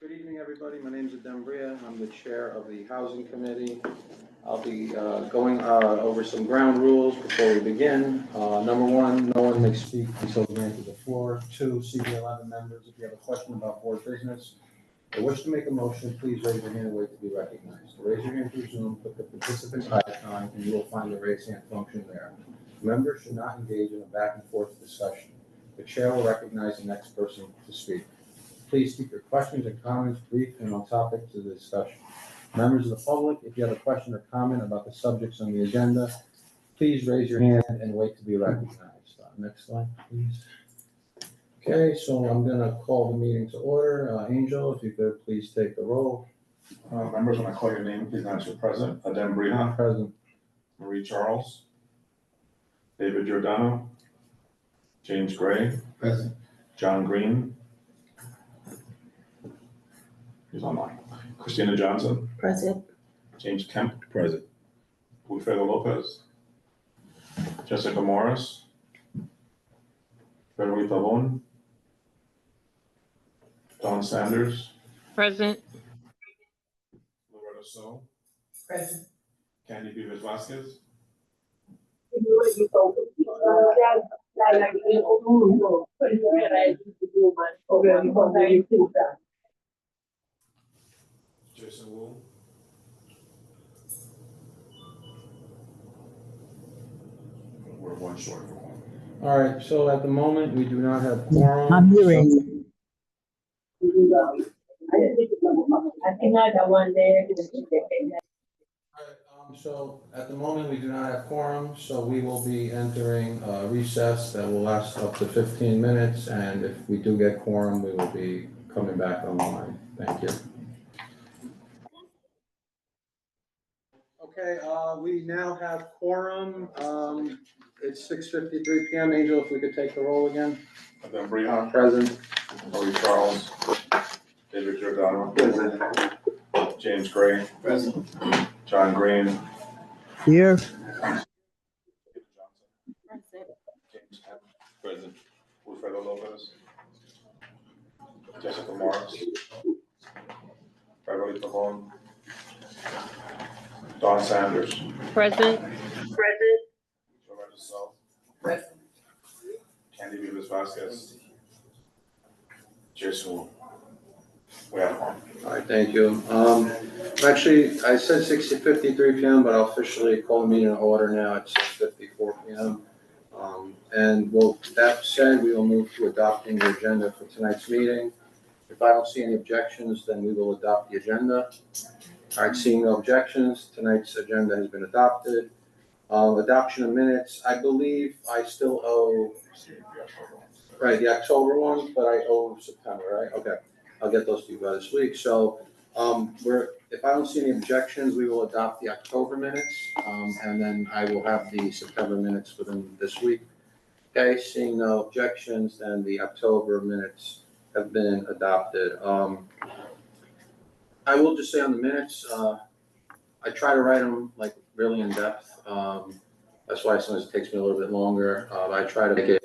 Good evening, everybody. My name is Adembria. I'm the chair of the Housing Committee. I'll be going over some ground rules before we begin. Number one, no one may speak until granted the floor. Two, CB11 members, if you have a question about board business or wish to make a motion, please raise your hand and wait to be recognized. Raise your hand through Zoom, click the participants icon, and you will find the raise hand function there. Members should not engage in a back and forth discussion. The chair will recognize the next person to speak. Please keep your questions and comments brief and on topic to the discussion. Members of the public, if you have a question or comment about the subjects on the agenda, please raise your hand and wait to be recognized. Next slide, please. Okay, so I'm going to call the meeting to order. Angel, if you could please take the roll. Members, when I call your name, please answer present. Adem Briha. Present. Marie Charles. David Giordano. James Gray. Present. John Green. He's online. Christina Johnson. Present. James Kemp. Present. Wilfredo Lopez. Jessica Morris. Beverly Pavon. Don Sanders. Present. Loretta So. Present. Candy Beavis Vasquez. Jason Wu. We're one short for one. All right, so at the moment, we do not have quorum. I'm hearing. So at the moment, we do not have quorum, so we will be entering a recess that will last up to 15 minutes, and if we do get quorum, we will be coming back online. Thank you. Okay, we now have quorum. It's 6:53 p.m. Angel, if we could take the roll again. Adem Briha. Present. Marie Charles. David Giordano. Present. James Gray. Present. John Green. Here. Present. James Kemp. Present. Wilfredo Lopez. Jessica Morris. Beverly Pavon. Don Sanders. Present. Loretta So. Present. Candy Beavis Vasquez. Jason Wu. We have one. All right, thank you. Actually, I said 6:53 p.m., but I'll officially call the meeting to order now at 6:54 p.m. And with that said, we will move to adopting the agenda for tonight's meeting. If I don't see any objections, then we will adopt the agenda. All right, seeing no objections, tonight's agenda has been adopted. Adoption of minutes, I believe I still owe, right, the October ones, but I owe September, right? Okay, I'll get those to you by this week. So if I don't see any objections, we will adopt the October minutes, and then I will have the September minutes within this week. Okay, seeing no objections, then the October minutes have been adopted. I will just say on the minutes, I try to write them like really in depth. That's why sometimes it takes me a little bit longer. I try to make it,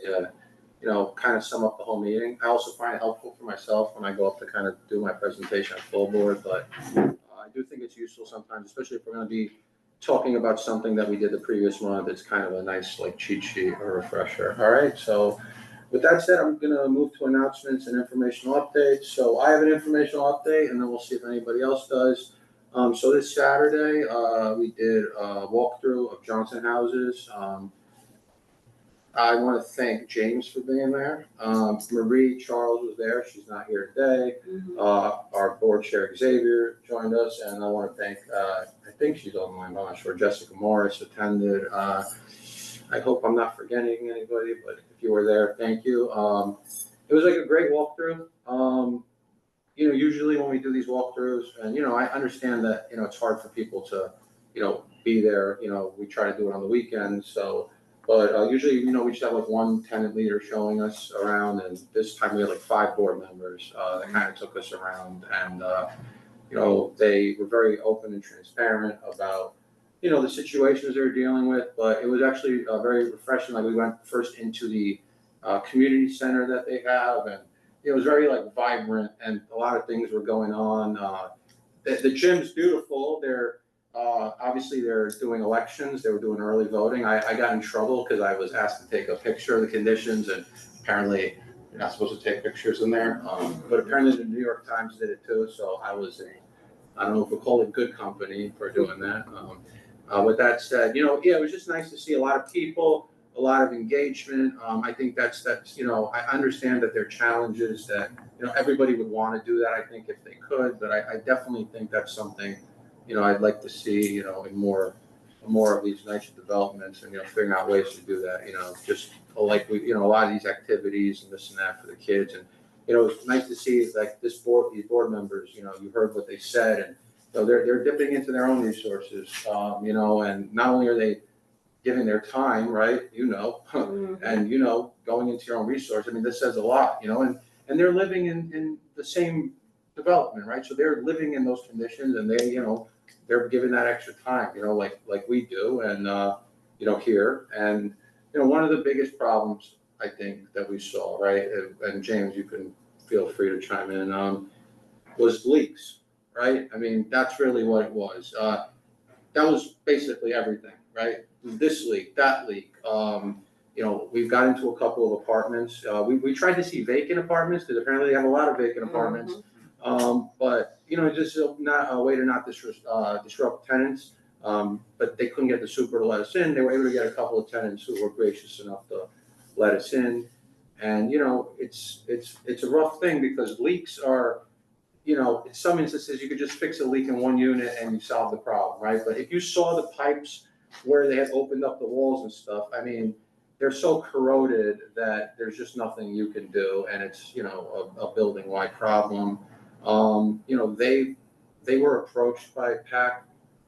kind of sum up the whole meeting. I also find it helpful for myself when I go up to kind of do my presentation at full board, but I do think it's useful sometimes, especially if we're going to be talking about something that we did the previous month. It's kind of a nice like cheat sheet or refresher. All right, so with that said, I'm going to move to announcements and informational updates. So I have an informational update, and then we'll see if anybody else does. So this Saturday, we did a walkthrough of Johnson houses. I want to thank James for being there. Marie Charles was there. She's not here today. Our board chair Xavier joined us, and I want to thank, I think she's online, but I'm not sure, Jessica Morris attended. I hope I'm not forgetting anybody, but if you were there, thank you. It was like a great walkthrough. Usually when we do these walkthroughs, and, I understand that, it's hard for people to, be there. We try to do it on the weekends. So, but usually, we just have like one tenant leader showing us around. And this time we had like 5 board members that kind of took us around. And, they were very open and transparent about, the situations they were dealing with. But it was actually very refreshing. Like we went first into the community center that they have, and it was very like vibrant and a lot of things were going on. The gym's beautiful. Obviously they're doing elections. They were doing early voting. I got in trouble because I was asked to take a picture of the conditions, and apparently you're not supposed to take pictures in there. But apparently the New York Times did it too. So I don't know if we'll call it good company for doing that. With that said, yeah, it was just nice to see a lot of people, a lot of engagement. I think that's, I understand that there are challenges that, everybody would want to do that, I think, if they could, but I definitely think that's something, I'd like to see, in more of these nice developments and, figuring out ways to do that, just like a lot of these activities and this and that for the kids. And, it's nice to see like these board members, you heard what they said, and so they're dipping into their own resources, and not only are they giving their time, right, and, going into your own resource. I mean, this says a lot, and they're living in the same development, right? So they're living in those conditions and they, they're giving that extra time, like we do and, here. And, one of the biggest problems I think that we saw, right, and James, you can feel free to chime in, was leaks, right? I mean, that's really what it was. That was basically everything, right? This leak, that leak. We've got into a couple of apartments. We tried to see vacant apartments because apparently they have a lot of vacant apartments. But just not a way to not disrupt tenants. But they couldn't get the super to let us in. They were able to get a couple of tenants who were gracious enough to let us in. And it's a rough thing because leaks are, in some instances you could just fix a leak in one unit and you solve the problem, right? But if you saw the pipes where they had opened up the walls and stuff, I mean, they're so corroded that there's just nothing you can do, and it's a building-wide problem. They were approached by PAC.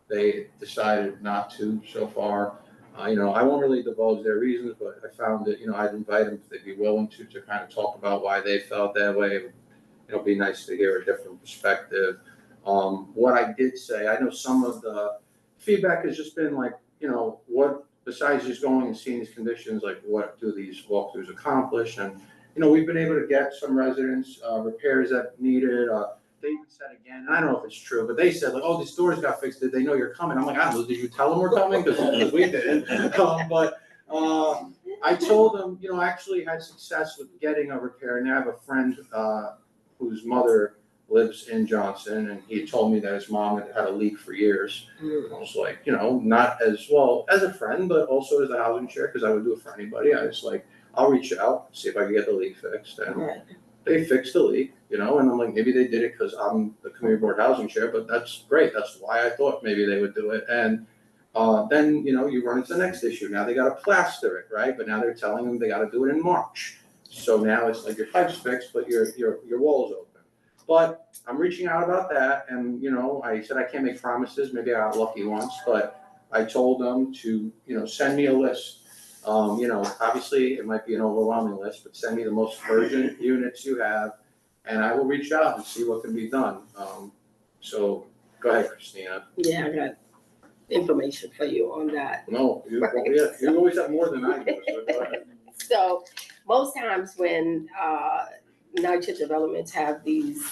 They decided not to so far. I won't really divulge their reasons, but I found that I'd invite them if they'd be willing to kind of talk about why they felt that way. It'll be nice to hear a different perspective. What I did say, I know some of the feedback has just been like, what, besides just going and seeing these conditions, like what do these walkthroughs accomplish? And, we've been able to get some residents, repairs that needed. They even said again, and I don't know if it's true, but they said like, oh, these doors got fixed. Did they know you're coming? I'm like, I don't know. Did you tell them we're coming? Because we didn't. I told them, I actually had success with getting a repair. And I have a friend whose mother lives in Johnson, and he told me that his mom had had a leak for years. I was like, not as well as a friend, but also as a housing chair, because I would do it for anybody. I was like, I'll reach out, see if I can get the leak fixed. And they fixed the leak, and I'm like, maybe they did it because I'm the community board housing chair, but that's great. That's why I thought maybe they would do it. And then, you run into the next issue. Now they got to plaster it, right? But now they're telling them they got to do it in March. So now it's like your pipe's fixed, but your wall's open. But I'm reaching out about that, and I said I can't make promises. Maybe I got lucky once, but I told them to send me a list. Obviously it might be an overwhelming list, but send me the most urgent units you have, and I will reach out and see what can be done. So go ahead, Christina. Yeah, I got information for you on that. No, you always have more than I do. So go ahead. So most times when NYCHA developments have these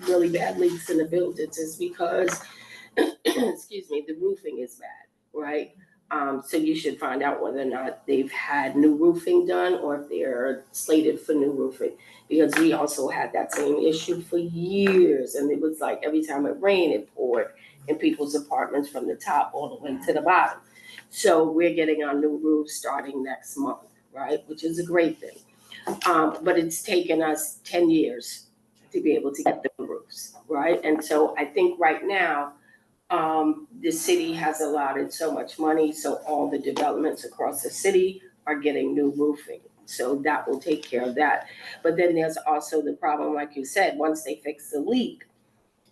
really bad leaks in the buildings is because, excuse me, the roofing is bad, right? So you should find out whether or not they've had new roofing done or if they're slated for new roofing. Because we also had that same issue for years, and it was like every time it rained, it poured in people's apartments from the top all the way to the bottom. So we're getting our new roof starting next month, right? Which is a great thing. But it's taken us 10 years to be able to get the roofs, right? And so I think right now, the city has allotted so much money, so all the developments across the city are getting new roofing. So that will take care of that. But then there's also the problem, like you said, once they fix the leak,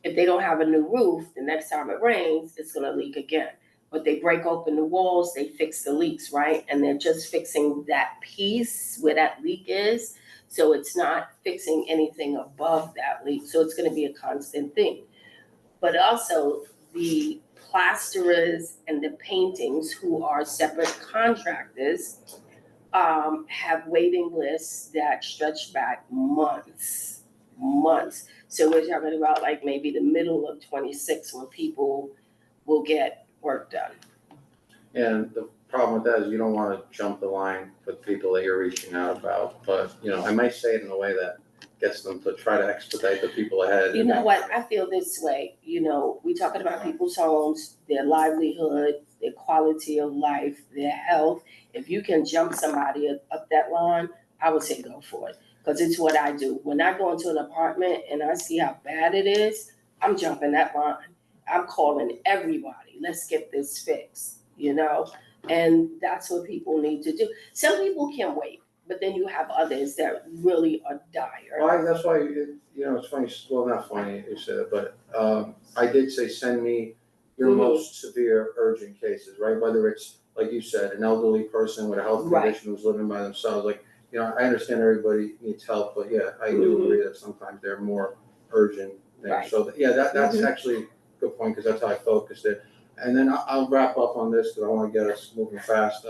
if they don't have a new roof, the next time it rains, it's gonna leak again. But they break open the walls, they fix the leaks, right? And they're just fixing that piece where that leak is. So it's not fixing anything above that leak. So it's gonna be a constant thing. But also the plasterers and the paintings who are separate contractors have waiting lists that stretch back months. So we're talking about like maybe the middle of 26 when people will get work done. And the problem with that is you don't wanna jump the line with people that you're reaching out about, but, I might say it in a way that gets them to try to expedite the people ahead. You know what, I feel this way, we talking about people's homes, their livelihood, their quality of life, their health. If you can jump somebody up that line, I would say go for it, because it's what I do. When I go into an apartment and I see how bad it is, I'm jumping that line. I'm calling everybody, let's get this fixed, and that's what people need to do. Some people can wait, but then you have others that really are dire. Well, that's why, it's funny, well, not funny you said it, but, I did say, send me your Mhm. most severe urgent cases, right? Whether it's, like you said, an elderly person with a health Right. condition who's living by themselves, like, I understand everybody needs help, but yeah, I do Mhm. agree that sometimes they're more urgent things. Right. So, yeah, that's Mhm. actually a good point, because that's how I focused it. And then I'll wrap up on this, because I wanna get us moving fast.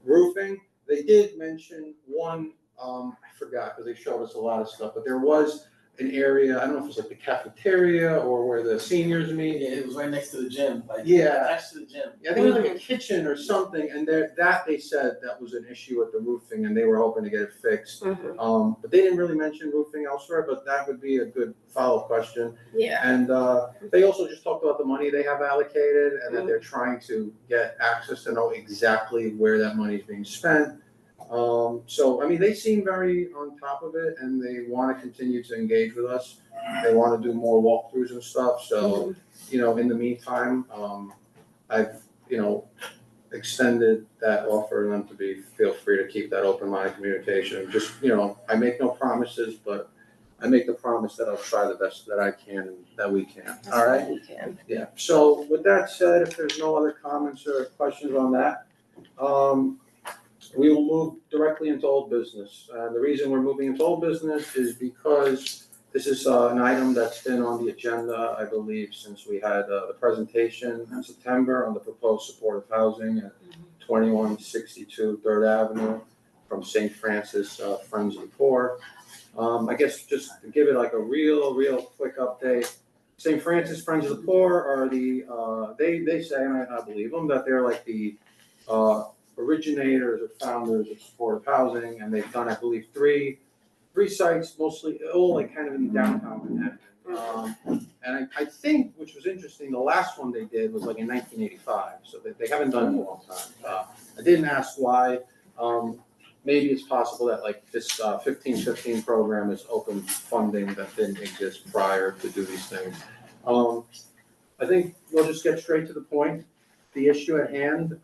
Roofing, they did mention one, I forgot, because they showed us a lot of stuff, but there was an area, I don't know if it was like the cafeteria or where the seniors meet. Yeah, it was right next to the gym, Yeah. attached to the gym. Yeah, I think it was like a kitchen or something, and they said that was an issue with the roofing, and they were hoping to get it fixed. Mhm. But they didn't really mention roofing elsewhere, but that would be a good follow-up question. Yeah. And, they also just talked about the money they have allocated, and that they're trying to get access to know exactly where that money is being spent. So, I mean, they seem very on top of it, and they wanna continue to engage with us. They wanna do more walkthroughs and stuff, so, in the meantime, I've, extended that offer to them to feel free to keep that open line of communication. Just, I make no promises, but I make the promise that I'll try the best that I can and that we can, That's all right? what we can. Yeah, so with that said, if there's no other comments or questions on that, we will move directly into old business. The reason we're moving into old business is because this is an item that's been on the agenda, I believe, since we had the presentation in September on the proposed supportive housing at 2162 Third Avenue from St. Francis Friends of the Poor. I guess just to give it like a real quick update, St. Francis Friends of the Poor are they say, and I believe them, that they're like the originators or founders of supportive housing, and they've done, I believe, three sites, mostly all like kind of in downtown Manhattan. And I think, which was interesting, the last one they did was like in 1985, so they haven't done it in a long time. I didn't ask why. Maybe it's possible that like this 1515 program is open funding that didn't exist prior to do these things. I think we'll just get straight to the point. The issue at hand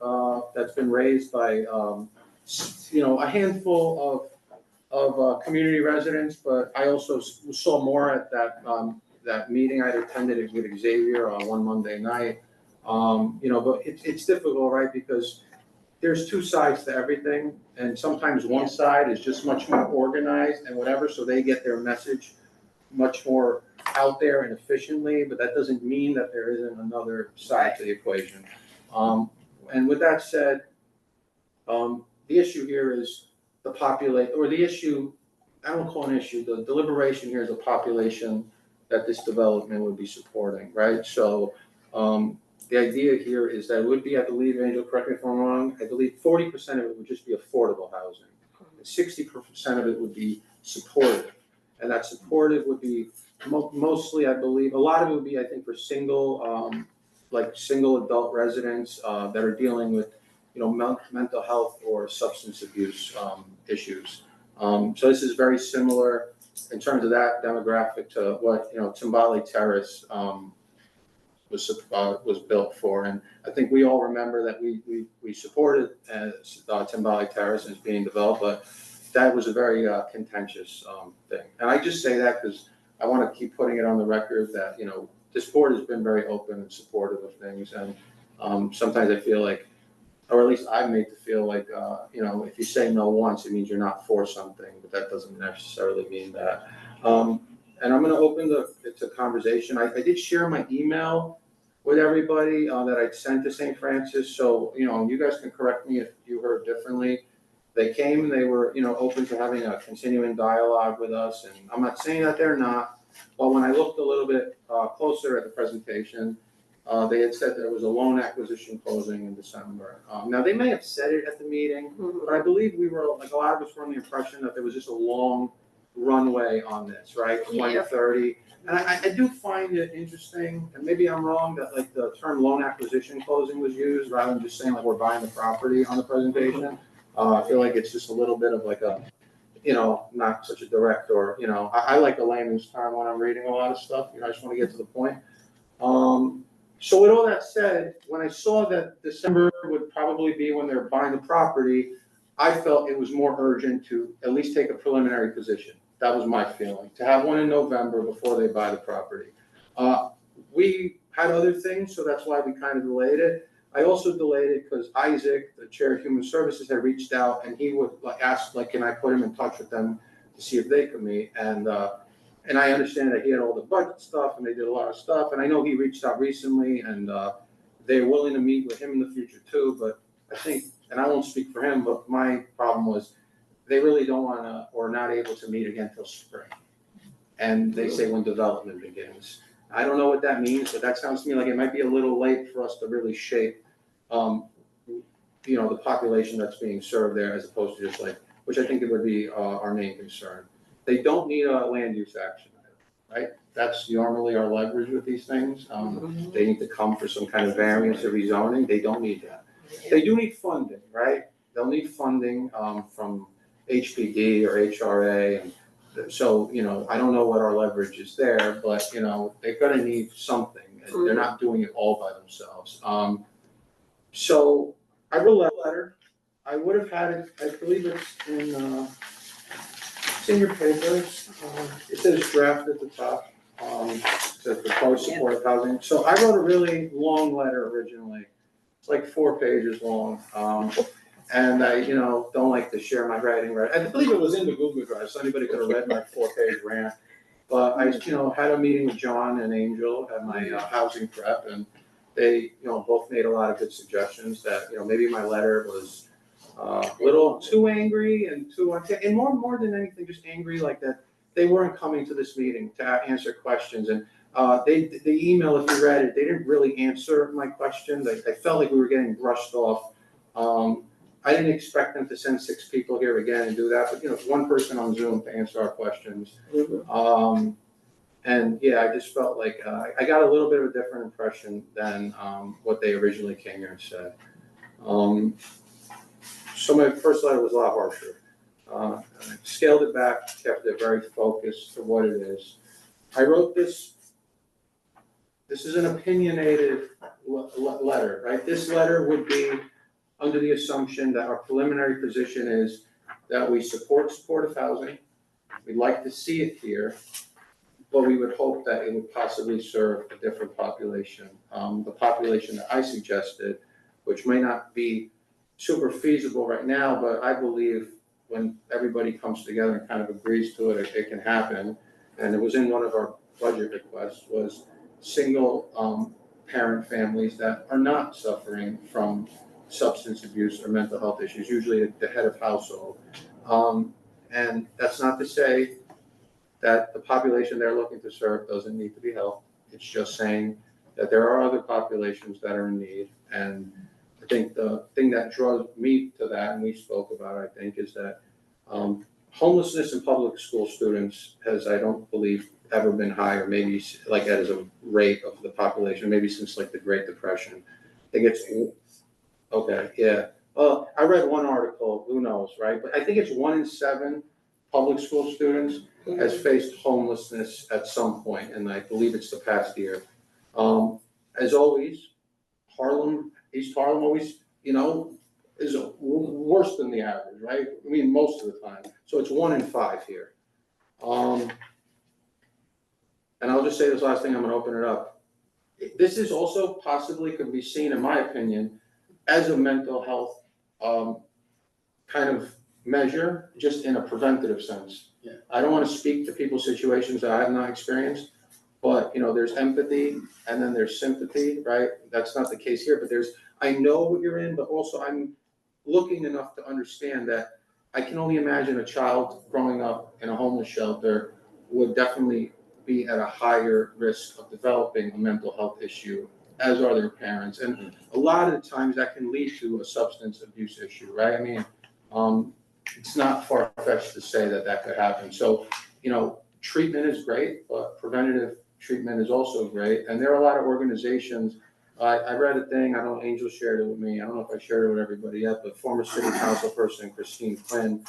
that's been raised by a handful of community residents, but I also saw more at that meeting I attended with Xavier on one Monday night. But it's difficult, right? Because there's two sides to everything, and sometimes one side is just much more organized and whatever, so they get their message much more out there and efficiently, but that doesn't mean that there isn't another side to the equation. And with that said, the issue here is the issue, I don't call it an issue, the deliberation here is a population that this development would be supporting, right? So, the idea here is that it would be, I believe, Angel, correct me if I'm wrong, I believe 40% of it would just be affordable housing. And 60% of it would be supportive. And that supportive would be mostly, I believe, a lot of it would be, I think, for single adult residents that are dealing with, mental health or substance abuse issues. So this is very similar in terms of that demographic to what, Timbali Terrace was built for. And I think we all remember that we supported Timbali Terrace as being developed, but that was a very contentious thing. And I just say that because I want to keep putting it on the record that, this board has been very open and supportive of things. And sometimes I feel like, or at least I'm made to feel like, if you say no once, it means you're not for something, but that doesn't necessarily mean that. And I'm going to open it to conversation. I did share my email with everybody that I'd sent to St. Francis. So, you guys can correct me if you heard differently. They came and they were, open to having a continuing dialogue with us, and I'm not saying that they're not, but when I looked a little bit closer at the presentation, they had said there was a loan acquisition closing in December. Now, they may have said it at the meeting, but I believe we were, like, a lot of us were under the impression that there was just a long runway on this, right, 2030. And I do find it interesting, and maybe I'm wrong, that like the term loan acquisition closing was used rather than just saying like we're buying the property on the presentation. I feel like it's just a little bit of like a, not such a direct, or, I like a layman's term when I'm reading a lot of stuff, I just want to get to the point. So with all that said, when I saw that December would probably be when they're buying the property, I felt it was more urgent to at least take a preliminary position. That was my feeling, to have one in November before they buy the property. We had other things, so that's why we kind of delayed it. I also delayed it because Isaac, the chair of Human Services, had reached out and he would ask, can I put him in touch with them to see if they could meet? And I understand that he had all the budget stuff and they did a lot of stuff. And I know he reached out recently and they're willing to meet with him in the future too. But I think, and I won't speak for him, but my problem was they really don't want to, or not able to meet again till spring. And they say when development begins. I don't know what that means, but that sounds to me like it might be a little late for us to really shape, the population that's being served there, as opposed to just which I think it would be our main concern. They don't need a land use action, right? That's normally our leverage with these things. They need to come for some kind of variance or rezoning. They don't need that. They do need funding, right? They'll need funding from HPD or HRA, and so, I don't know what our leverage is there, but, they're gonna need something, and they're not doing it all by themselves. So I wrote a letter. I would have had it, I believe it's in your papers. It says draft at the top. It says proposed supportive housing. So I wrote a really long letter originally. It's like 4 pages long. And I, don't like to share my writing, right? I believe it was in the Google Drive, so anybody could have read my 4-page rant. But I, had a meeting with John and Angel at my housing prep, and they, both made a lot of good suggestions that, maybe my letter was a little too angry and too, and more than anything, just angry, like that they weren't coming to this meeting to answer questions. And the email, if you read it, they didn't really answer my questions. I felt like we were getting brushed off. I didn't expect them to send 6 people here again and do that, but, 1 person on Zoom to answer our questions. And yeah, I just felt like I got a little bit of a different impression than what they originally came here and said. So my first letter was a lot harsher. I scaled it back, kept it very focused to what it is. I wrote this is an opinionated letter, right? This letter would be under the assumption that our preliminary position is that we support supportive housing. We'd like to see it here, but we would hope that it would possibly serve a different population. The population that I suggested, which may not be super feasible right now, but I believe when everybody comes together and kind of agrees to it, it can happen. And it was in one of our budget requests, was single parent families that are not suffering from substance abuse or mental health issues, usually the head of household. And that's not to say that the population they're looking to serve doesn't need to be helped. It's just saying that there are other populations that are in need. And I think the thing that draws me to that, and we spoke about it, I think, is that homelessness in public school students has, I don't believe, ever been higher, maybe like as a rate of the population, maybe since like the Great Depression. I think it's, okay, yeah. Well, I read one article, who knows, right? But I think it's 1 in 7 public school students has faced homelessness at some point, and I believe it's the past year. As always, East Harlem always, is worse than the average, right? I mean, most of the time. So it's 1 in 5 here. And I'll just say this last thing, I'm gonna open it up. This is also possibly could be seen, in my opinion, as a mental health kind of measure, just in a preventative sense. Yeah. I don't want to speak to people's situations that I have not experienced, but there's empathy and then there's sympathy, right? That's not the case here, but I know what you're in, but also I'm looking enough to understand that I can only imagine a child growing up in a homeless shelter would definitely be at a higher risk of developing a mental health issue, as are their parents. And a lot of the times that can lead to a substance abuse issue, right? I mean, it's not far-fetched to say that that could happen. So, treatment is great, but preventative treatment is also great. And there are a lot of organizations. I read a thing, I know Angel shared it with me, I don't know if I shared it with everybody yet, but former city council person Christine Quinn,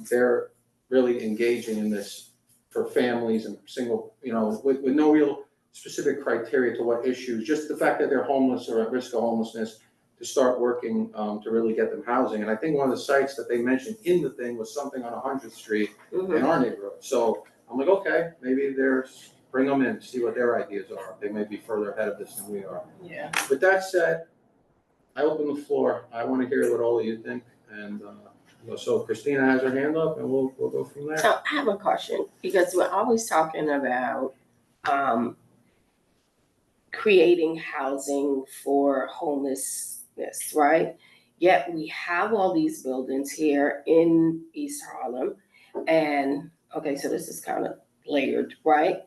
they're really engaging in this for families and single, with no real specific criteria to what issues, just the fact that they're homeless or at risk of homelessness, to start working to really get them housing. And I think one of the sites that they mentioned in the thing was something on 100th Street in our neighborhood. So I'm like, okay, maybe bring them in, see what their ideas are. They may be further ahead of this than we are. Yeah. With that said, I open the floor. I want to hear what all of you think. And so Christina has her hand up and we'll go from there. So I have a question, because we're always talking about creating housing for homelessness, right? Yet we have all these buildings here in East Harlem. And, okay, so this is kind of layered, right?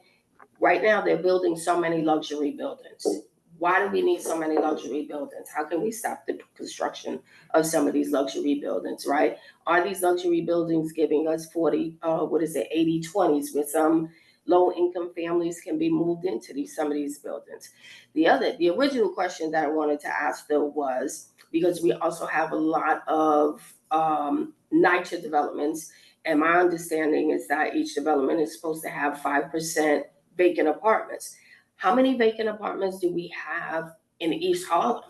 Right now, they're building so many luxury buildings. Why do we need so many luxury buildings? How can we stop the construction of some of these luxury buildings, right? Are these luxury buildings giving us 80/20s, where some low-income families can be moved into some of these buildings? The original question that I wanted to ask though was, because we also have a lot of NYCHA developments, and my understanding is that each development is supposed to have 5% vacant apartments. How many vacant apartments do we have in East Harlem?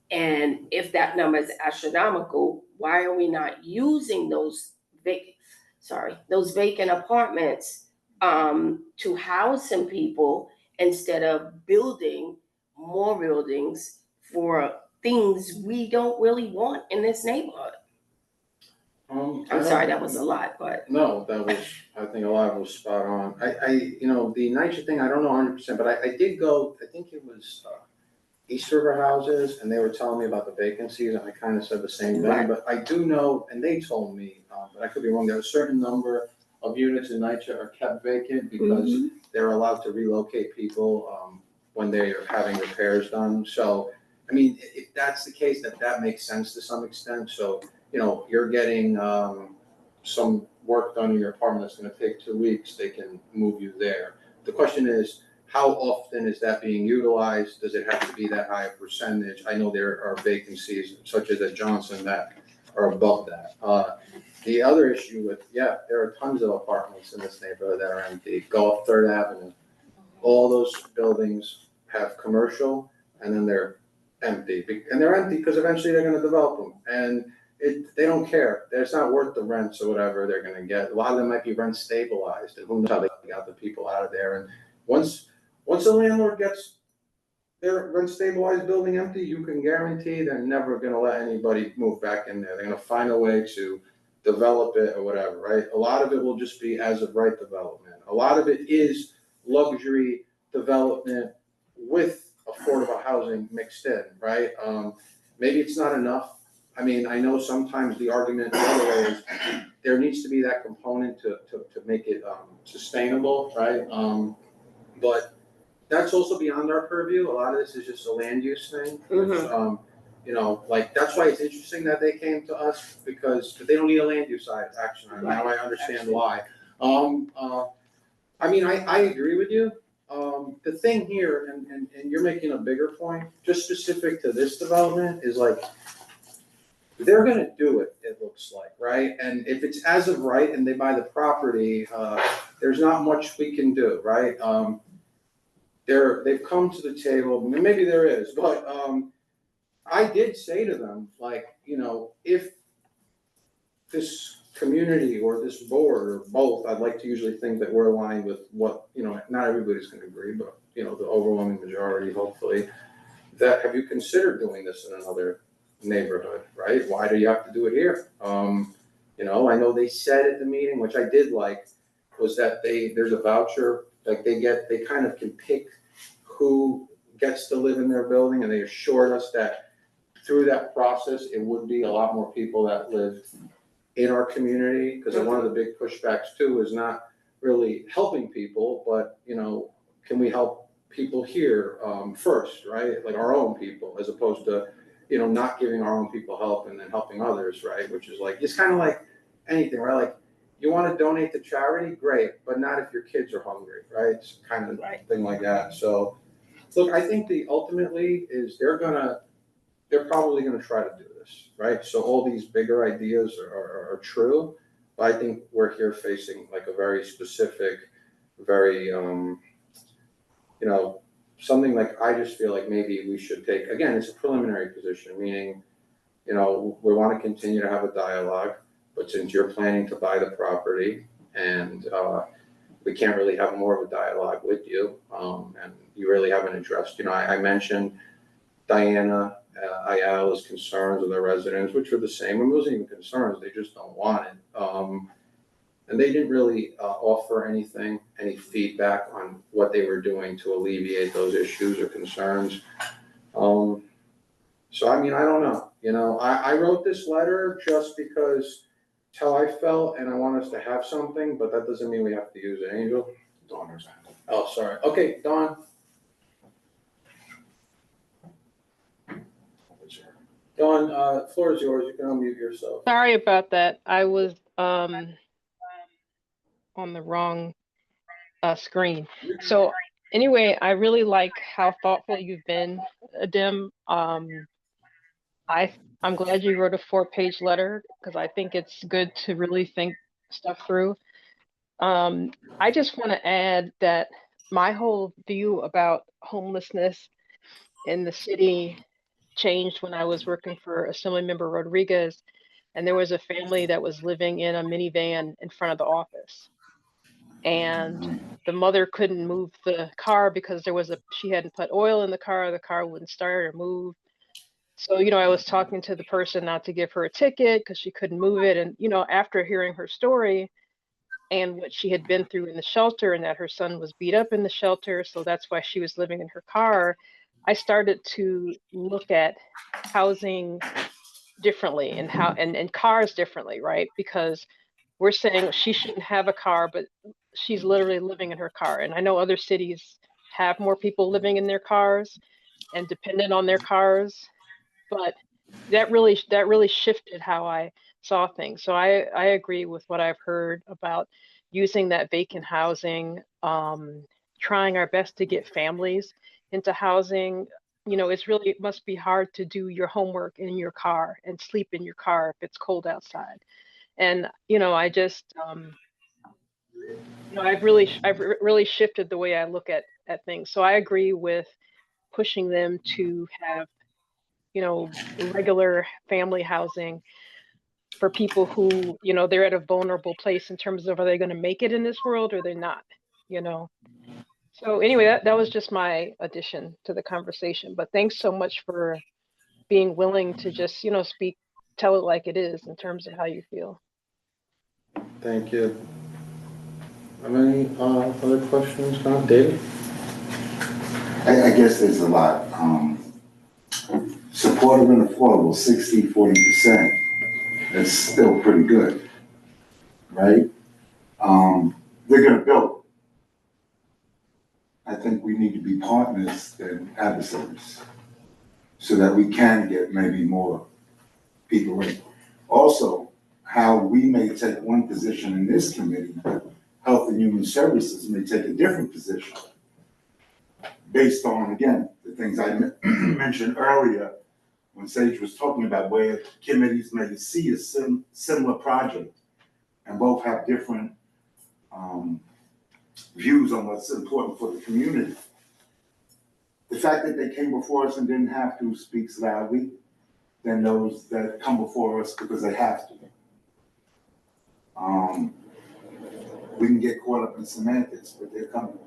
And if that number is astronomical, why are we not using those vacant apartments to house some people, instead of building more buildings for things we don't really want in this neighborhood? I'm sorry, that was a lot, but. No, I think a lot of it was spot on. The NYCHA thing, I don't know 100%, but I did go, I think it was East River Houses, and they were telling me about the vacancies, and I kind of said the same thing. Right. But I do know, and they told me, but I could be wrong, there are a certain number of units in NYCHA are kept vacant because they're allowed to relocate people when they are having repairs done. So, I mean, if that's the case, that makes sense to some extent. So, you're getting some work done in your apartment that's gonna take 2 weeks, they can move you there. The question is, how often is that being utilized? Does it have to be that high a percentage? I know there are vacancies such as at Johnson that are above that. The other issue there are tons of apartments in this neighborhood that are empty. Go up Third Avenue. All those buildings have commercial and then they're empty. And they're empty because eventually they're gonna develop them. And they don't care. It's not worth the rents or whatever they're gonna get. A lot of them might be rent stabilized, and who knows how they got the people out of there. And once a landlord gets their rent stabilized building empty, you can guarantee they're never gonna let anybody move back in there. They're gonna find a way to develop it or whatever, right? A lot of it will just be as of right development. A lot of it is luxury development with affordable housing mixed in, right? Maybe it's not enough. I mean, I know sometimes the argument the other way is there needs to be that component to make it sustainable, right? But that's also beyond our purview. A lot of this is just a land use thing. That's why it's interesting that they came to us, because they don't need a land use action. Now I understand why. I agree with you. The thing here, and you're making a bigger point, just specific to this development, is like, they're gonna do it, it looks like, right? And if it's as of right and they buy the property, there's not much we can do, right? They've come to the table, maybe there is, but I did say to them, if this community or this board or both, I'd like to usually think that we're aligned with what, not everybody's gonna agree, but the overwhelming majority, hopefully, that have you considered doing this in another neighborhood, right? Why do you have to do it here? I know they said at the meeting, which I did like, was that there's a voucher, like they kind of can pick who gets to live in their building, and they assured us that through that process, it would be a lot more people that lived in our community, because one of the big pushbacks too is not really helping people, but, you know, can we help people here first, right? Like our own people, as opposed to, you know, not giving our own people help and then helping others, right? Which is like, it's kind of like anything, right? Like, you want to donate to charity, great, but not if your kids are hungry, right? It's kind of thing like that. So, look, I think ultimately is they're probably gonna try to do this, right? So all these bigger ideas are true, but I think we're here facing like a very specific, very, you know, something like, I just feel like maybe we should take, again, it's a preliminary position, meaning, you know, we want to continue to have a dialogue, but since you're planning to buy the property and we can't really have more of a dialogue with you, and you really haven't addressed, you know, I mentioned Diana Ayala's concerns of the residents, which are the same. It wasn't even concerns, they just don't want it. And they didn't really offer any feedback on what they were doing to alleviate those issues or concerns. So, I mean, I don't know, you know, I wrote this letter just because it's how I felt and I want us to have something, but that doesn't mean we have to use it. Angel? Donors. Oh, sorry. Okay, Dawn. Dawn, floor is yours. You can unmute yourself. Sorry about that. I was on the wrong screen. So anyway, I really like how thoughtful you've been, Adim. I'm glad you wrote a 4-page letter because I think it's good to really think stuff through. I just want to add that my whole view about homelessness in the city changed when I was working for Assemblymember Rodriguez, and there was a family that was living in a minivan in front of the office. And the mother couldn't move the car because she hadn't put oil in the car wouldn't start or move. So, you know, I was talking to the person not to give her a ticket because she couldn't move it. And, you know, after hearing her story and what she had been through in the shelter and that her son was beat up in the shelter, so that's why she was living in her car, I started to look at housing differently and cars differently, right? Because we're saying she shouldn't have a car, but she's literally living in her car. And I know other cities have more people living in their cars and dependent on their cars, but that really shifted how I saw things. So I agree with what I've heard about using that vacant housing, trying our best to get families into housing. You know, it must be hard to do your homework in your car and sleep in your car if it's cold outside. And, you know, I just, you know, I've really shifted the way I look at things. So I agree with pushing them to have, you know, regular family housing for people who, you know, they're at a vulnerable place in terms of, are they going to make it in this world or they're not, you know? So anyway, that was just my addition to the conversation, but thanks so much for being willing to just, you know, tell it like it is in terms of how you feel. Thank you. Have any other questions, David? I guess there's a lot. Supportive and affordable, 40%. That's still pretty good, right? They're gonna build. I think we need to be partners than adversaries so that we can get maybe more people in. Also, how we may take one position in this committee, Health and Human Services may take a different position based on, again, the things I mentioned earlier when Sage was talking about where committees may see a similar project and both have different views on what's important for the community. The fact that they came before us and didn't have to speaks loudly than those that come before us because they have to. We can get caught up in semantics, but they're coming.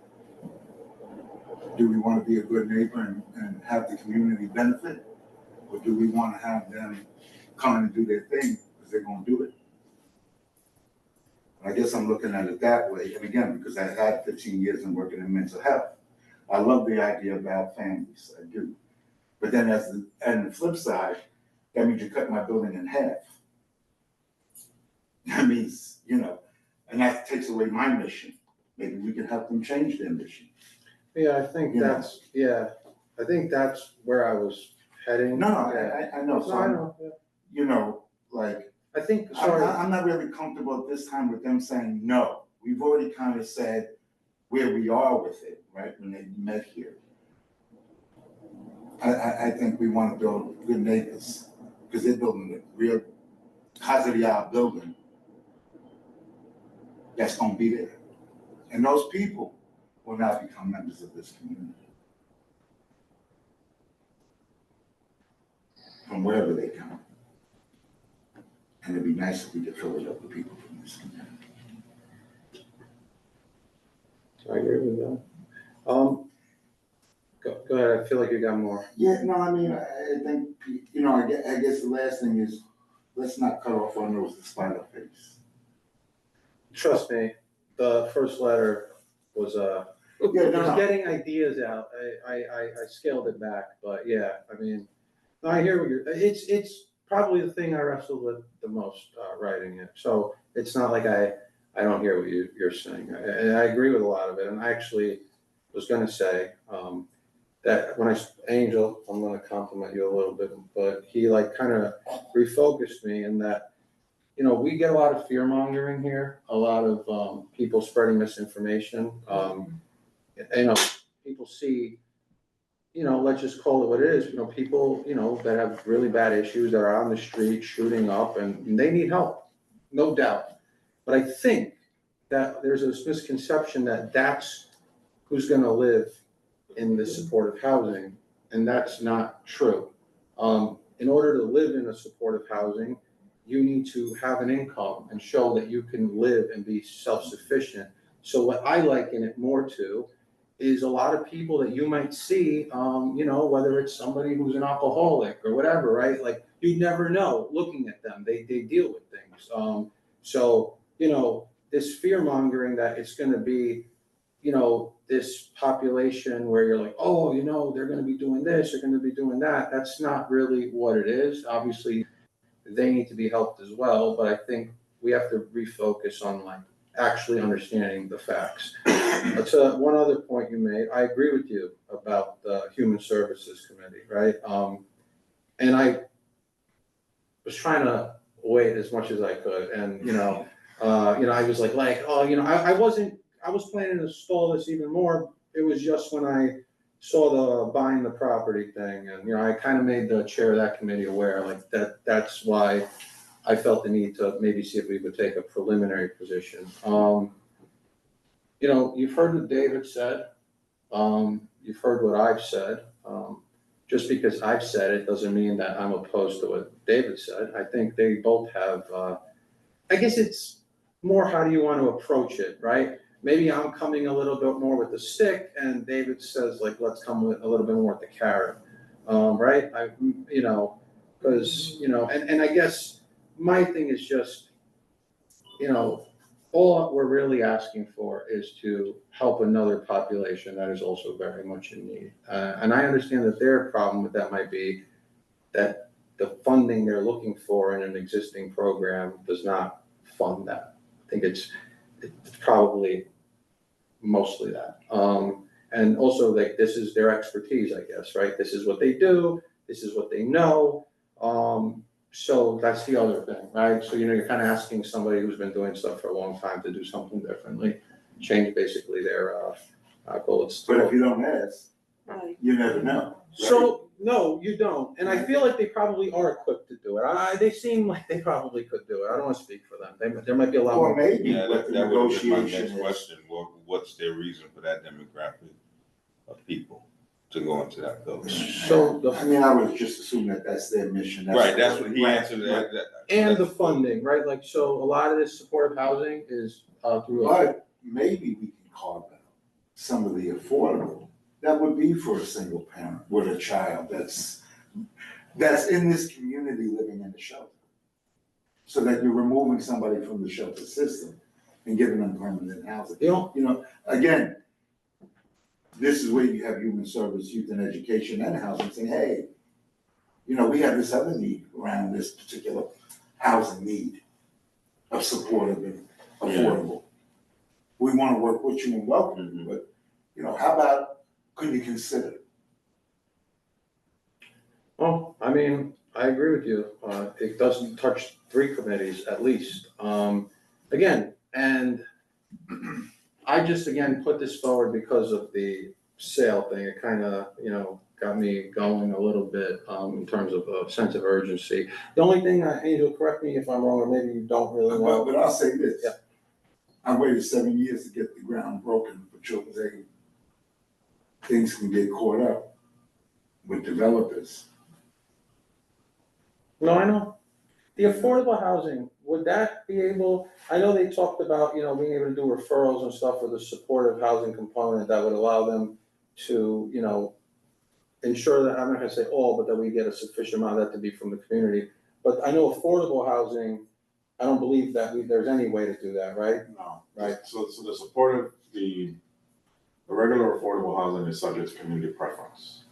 Do we want to be a good neighbor and have the community benefit? Or do we want to have them come and do their thing because they're going to do it? I guess I'm looking at it that way. And again, because I had 15 years in working in mental health, I love the idea about families. I do. But then on the flip side, that means you cut my building in half. I mean, you know, and that takes away my mission. Maybe we can help them change their mission. Yeah, I think You know. that's, yeah, I think that's where I was heading. No, Yeah. I know, No, so I I'm, know, yeah. you know, like, I think, I'm sorry, not, I'm not really comfortable at this time with them saying no. We've already kind of said where we are with it, right, when they met here. I think we want to build good neighbors, because they're building a real Casa building that's gonna be there. And those people will now become members of this community. From wherever they come. And it'd be nice if we could fill it up with people from this community. I agree with that. Go ahead, I feel like you got more. Yeah, no, I mean, I think, you know, I guess the last thing is, let's not cut off our nose to spite our face. Trust me, the first letter was, Yeah, was getting ideas out. I scaled it back, but yeah, I mean, I hear what you're, it's probably the thing I wrestled with the most, writing it. So it's not like I don't hear what you're saying. And I agree with a lot of it. And I actually was gonna say, that when Angel, I'm gonna compliment you a little bit, but he like kind of refocused me in that, you know, we get a lot of fear mongering here, a lot of people spreading misinformation. You know, people see, you know, let's just call it what it is, you know, people, you know, that have really bad issues that are on the street shooting up and they need help, no doubt. But I think that there's this misconception that that's who's gonna live in the supportive housing, and that's not true. In order to live in a supportive housing, you need to have an income and show that you can live and be self-sufficient. So what I liken it more to is a lot of people that you might see, you know, whether it's somebody who's an alcoholic or whatever, right? Like you never know looking at them, they deal with things. So, you know, this fear mongering that it's gonna be, you know, this population where you're like, oh, you know, they're gonna be doing this, they're gonna be doing that. That's not really what it is. Obviously, they need to be helped as well, but I think we have to refocus on like actually understanding the facts. That's one other point you made. I agree with you about the Human Services Committee, right? And I was trying to wait as much as I could, and you know, I was like, oh, you know, I was planning to stall this even more. It was just when I saw the buying the property thing, and you know, I kind of made the chair of that committee aware, like that's why I felt the need to maybe see if we would take a preliminary position. You know, you've heard what David said. You've heard what I've said. Just because I've said it doesn't mean that I'm opposed to what David said. I think they both have, I guess it's more how do you want to approach it, right? Maybe I'm coming a little bit more with the stick and David says like, let's come with a little bit more with the carrot, right? You know, because, you know, and I guess my thing is just, you know, all we're really asking for is to help another population that is also very much in need. And I understand that their problem with that might be that the funding they're looking for in an existing program does not fund that. I think it's probably mostly that. And also like this is their expertise, I guess, right? This is what they do, this is what they know. So that's the other thing, right? So, you know, you're kind of asking somebody who's been doing stuff for a long time to do something differently, change basically their goals. But if you don't ask, you never know. Right? So, no, you don't. And I feel like they probably are equipped to do it. They seem like they probably could do it. I don't want to speak for them. There might be a lot Or more. maybe Yeah, what that the would have been my negotiation next is. question. What's their reason for that demographic of people to go into that building? So, I mean, I would just assume that that's their mission. Right, that's what he Right, answered. right. and the funding, right? Like, so a lot of this supportive housing is through. But maybe we can carve out some of the affordable. That would be for a single parent with a child that's in this community living in a shelter. So that you're removing somebody from the shelter system and giving them permanent housing. You know, again, this is where you have human service, youth and education and housing saying, hey, you know, we have this other need around this particular housing need. of supportive and affordable. We wanna work with you and welcome you, but, you know, how about, could you consider? Well, I mean, I agree with you. It doesn't touch 3 committees at least. Again, and I just, again, put this forward because of the sale thing. It kind of, got me going a little bit in terms of a sense of urgency. The only thing, Angel, correct me if I'm wrong, or maybe you don't really know. But I'll say this. Yeah. I waited 7 years to get the ground broken for Children's Aid. Things can get caught up with developers. No, I know. The affordable housing, would that be able, I know they talked about, being able to do referrals and stuff with a supportive housing component that would allow them to, ensure that, I'm not gonna say all, but that we get a sufficient amount of that to be from the community. But I know affordable housing, I don't believe that there's any way to do that, right? No. Right. So the supportive, the regular affordable housing is subject to community preference.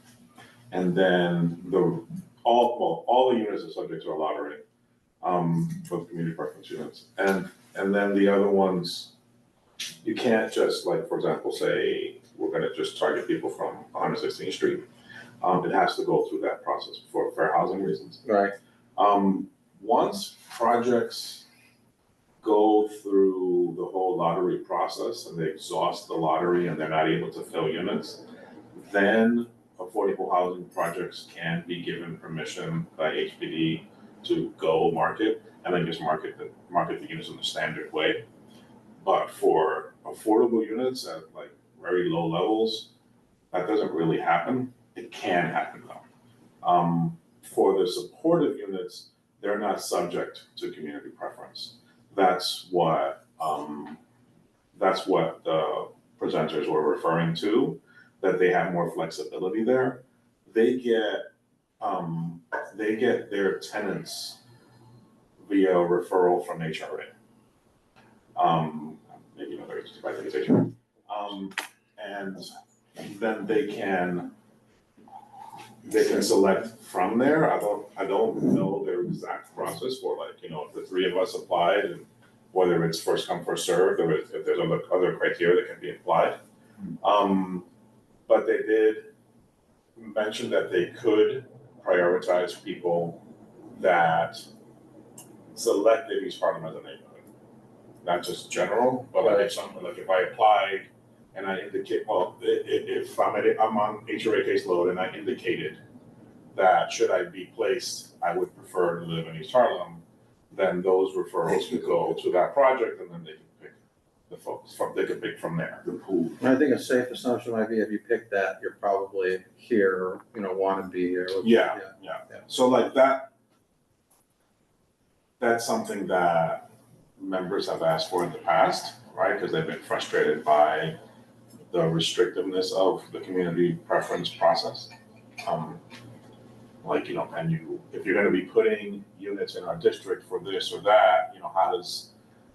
And then all the units are subject to a lottery, for the community preference units. And then the other ones, you can't just, like, for example, say, we're gonna just target people from 116th Street. It has to go through that process for fair housing reasons. Right. Once projects go through the whole lottery process and they exhaust the lottery and they're not able to fill units, then affordable housing projects can be given permission by HPD to go market and then just market the units in the standard way. But for affordable units at like very low levels, that doesn't really happen. It can happen though. For the supportive units, they're not subject to community preference. That's what the presenters were referring to, that they have more flexibility there. They get their tenants via referral from HRA. Maybe another agency, I think it's HRA. And then they can select from there. I don't know their exact process for, like, if the 3 of us applied and whether it's first come, first served, or if there's other criteria that can be applied. But they did mention that they could prioritize people that selected East Harlem as a neighborhood. Not just general, but like if I applied and I indicate, well, if I'm on HRA caseload and I indicated that should I be placed, I would prefer to live in East Harlem, then those referrals could go to that project and then they can pick the folks they could pick from there. The pool. I think a safe assumption might be if you pick that, you're probably here, or, want to be here. Yeah. So like that's something that members have asked for in the past, right? Because they've been frustrated by the restrictiveness of the community preference process. If you're gonna be putting units in our district for this or that, how does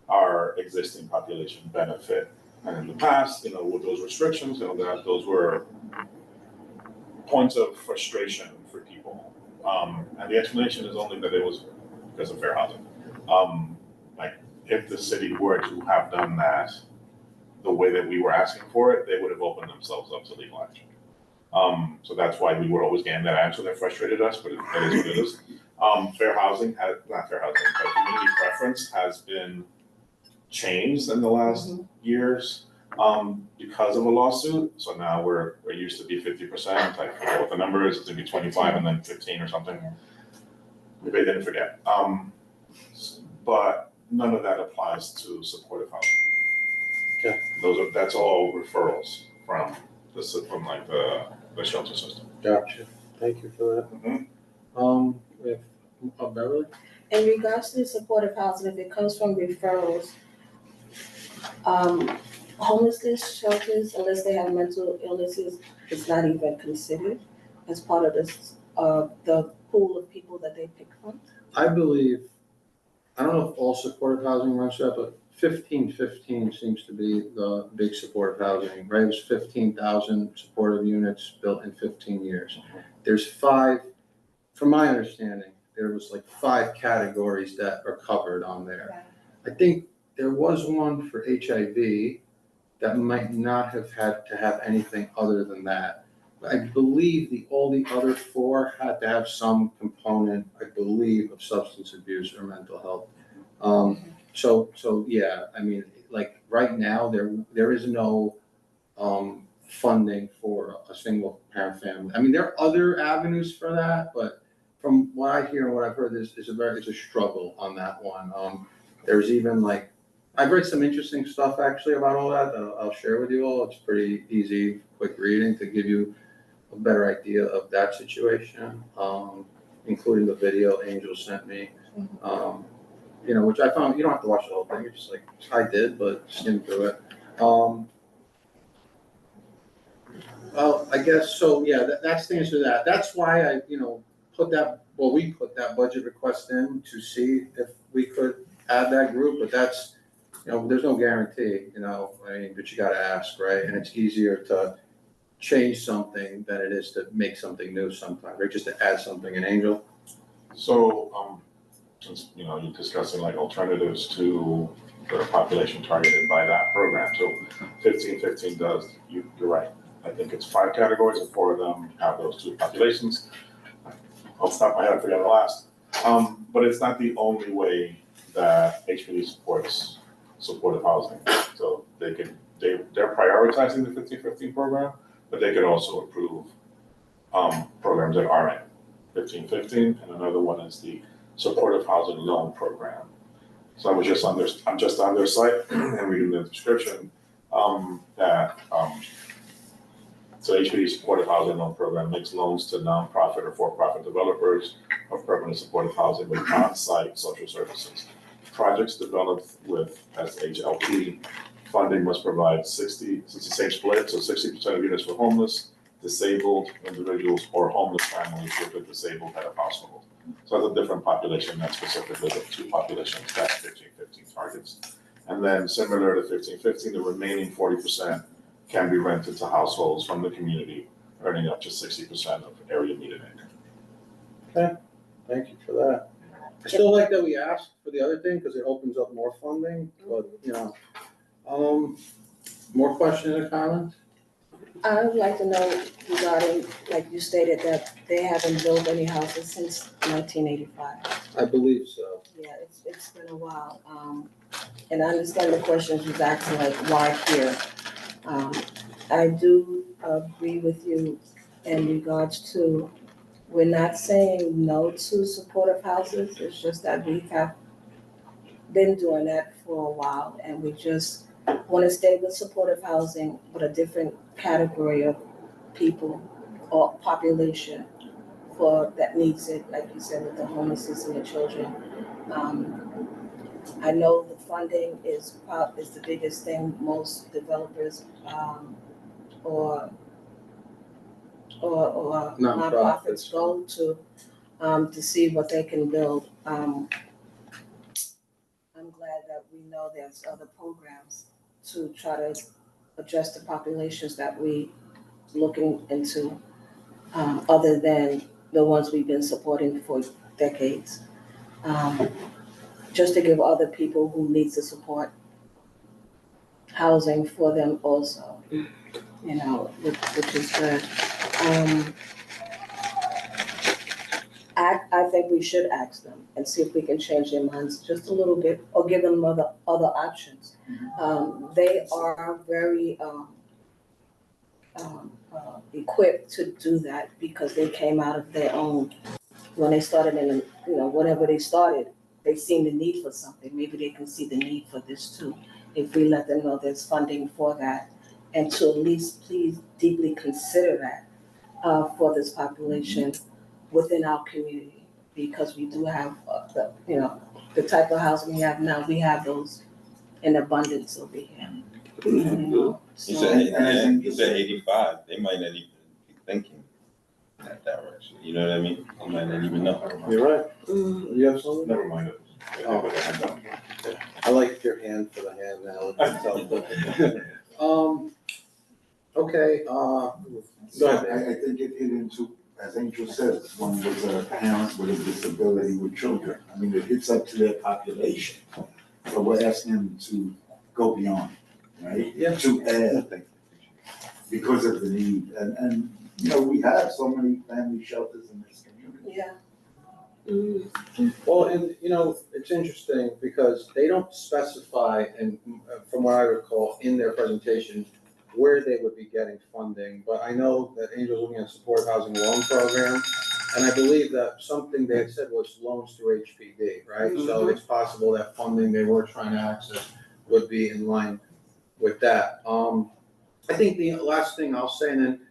our existing population benefit? And in the past, with those restrictions, those were points of frustration for people. And the explanation is only that it was because of fair housing. If the city were to have done that the way that we were asking for it, they would have opened themselves up to legal action. So that's why we were always getting that answer that frustrated us, but it is what it is. Not fair housing, but community preference has been changed in the last years because of a lawsuit. So now we're used to be 50%. I forget what the number is. It's gonna be 25 and then 15 or something. Maybe they didn't forget. But none of that applies to supportive housing. Okay. That's all referrals from the shelter system. Gotcha. Thank you for that. With Beverly? In regards to supportive housing, if it comes from referrals, homelessness shelters, unless they have mental illnesses, it's not even considered as part of this, the pool of people that they pick from. I believe, I don't know if all supportive housing runs that, but 1515 seems to be the big supportive housing, right? It was 15,000 supportive units built in 15 years. There's 5, from my understanding, there was like 5 categories that are covered on there. I think there was one for HIV that might not have had to have anything other than that. But I believe all the other four had to have some component, I believe, of substance abuse or mental health. So yeah, I mean, like right now, there is no funding for a single parent family. I mean, there are other avenues for that, but from what I hear and what I've heard, it's a struggle on that one. There's even like, I've read some interesting stuff actually about all that I'll share with you all. It's pretty easy, quick reading to give you a better idea of that situation, including the video Angel sent me. Which I found, you don't have to watch the whole thing, you're just like, I did, but skim through it. Well, I guess, so yeah, that's the answer to that. That's why I, we put that budget request in to see if we could add that group, but that's, there's no guarantee, but you gotta ask, right? And it's easier to change something than it is to make something new sometimes, right? Just to add something in. Angel? So, since, you're discussing like alternatives to the population targeted by that program, so 1515 does, you're right. I think it's 5 categories and 4 of them have those 2 populations. Off the top of my head, I forgot the last. But it's not the only way that HPD supports supportive housing. So they're prioritizing the 1515 program, but they can also approve programs that aren't 1515, and another one is the supportive housing loan program. So I'm just on their site and reading the description so HPD supportive housing loan program makes loans to nonprofit or for-profit developers of permanent supportive housing with on-site social services. Projects developed with SHLP funding must provide 60, so it's the same split, so 60% of units for homeless, disabled individuals, or homeless families with a disabled head of household. So that's a different population than specifically the 2 populations that 1515 targets. And then similar to 1515, the remaining 40% can be rented to households from the community, earning up to 60% of area median income. Okay, thank you for that. I still like that we asked for the other thing because it opens up more funding, but, more questions or comments? I would like to know regarding, like you stated, that they haven't built any houses since 1985. I believe so. Yeah, it's been a while. And I understand the questions you've asked, like, why here? I do agree with you in regards to, we're not saying no to supportive houses. It's just that we have been doing that for a while, and we just want to stay with supportive housing with a different category of people or population that needs it, like you said, with the homelessness and the children. I know the funding is the biggest thing most developers or nonprofits go to see what they can build. I'm glad that we know there's other programs to try to address the populations that we looking into, other than the ones we've been supporting for decades. Just to give other people who need the support housing for them also, which is good. I think we should ask them and see if we can change their minds just a little bit or give them other options. They are very equipped to do that because they came out of their own, when they started whatever they started, they seen the need for something. Maybe they can see the need for this too. If we let them know there's funding for that, and to at least please deeply consider that for this population within our community, because we do have the type of housing we have now. We have those in abundance over here. You said 85. They might not even be thinking that direction. You know what I mean? They might not even know. You're right. You have something? Never mind it. I like your hand for the hand now. Okay, go ahead. I think it hit into, as Angel said, one was a parent with a disability with children. I mean, it hits up to their population. but we're asking him to go beyond, right? Yeah. To add, because of the need, and, you know, we have so many family shelters in this community. Yeah. Well, and, you know, it's interesting because they don't specify, and from what I recall in their presentation, where they would be getting funding, but I know that Angel's looking at supportive housing loan program, and I believe that something they had said was loans through HPD, right? So it's possible that funding they were trying to access would be in line with that. I think the last thing I'll say, and then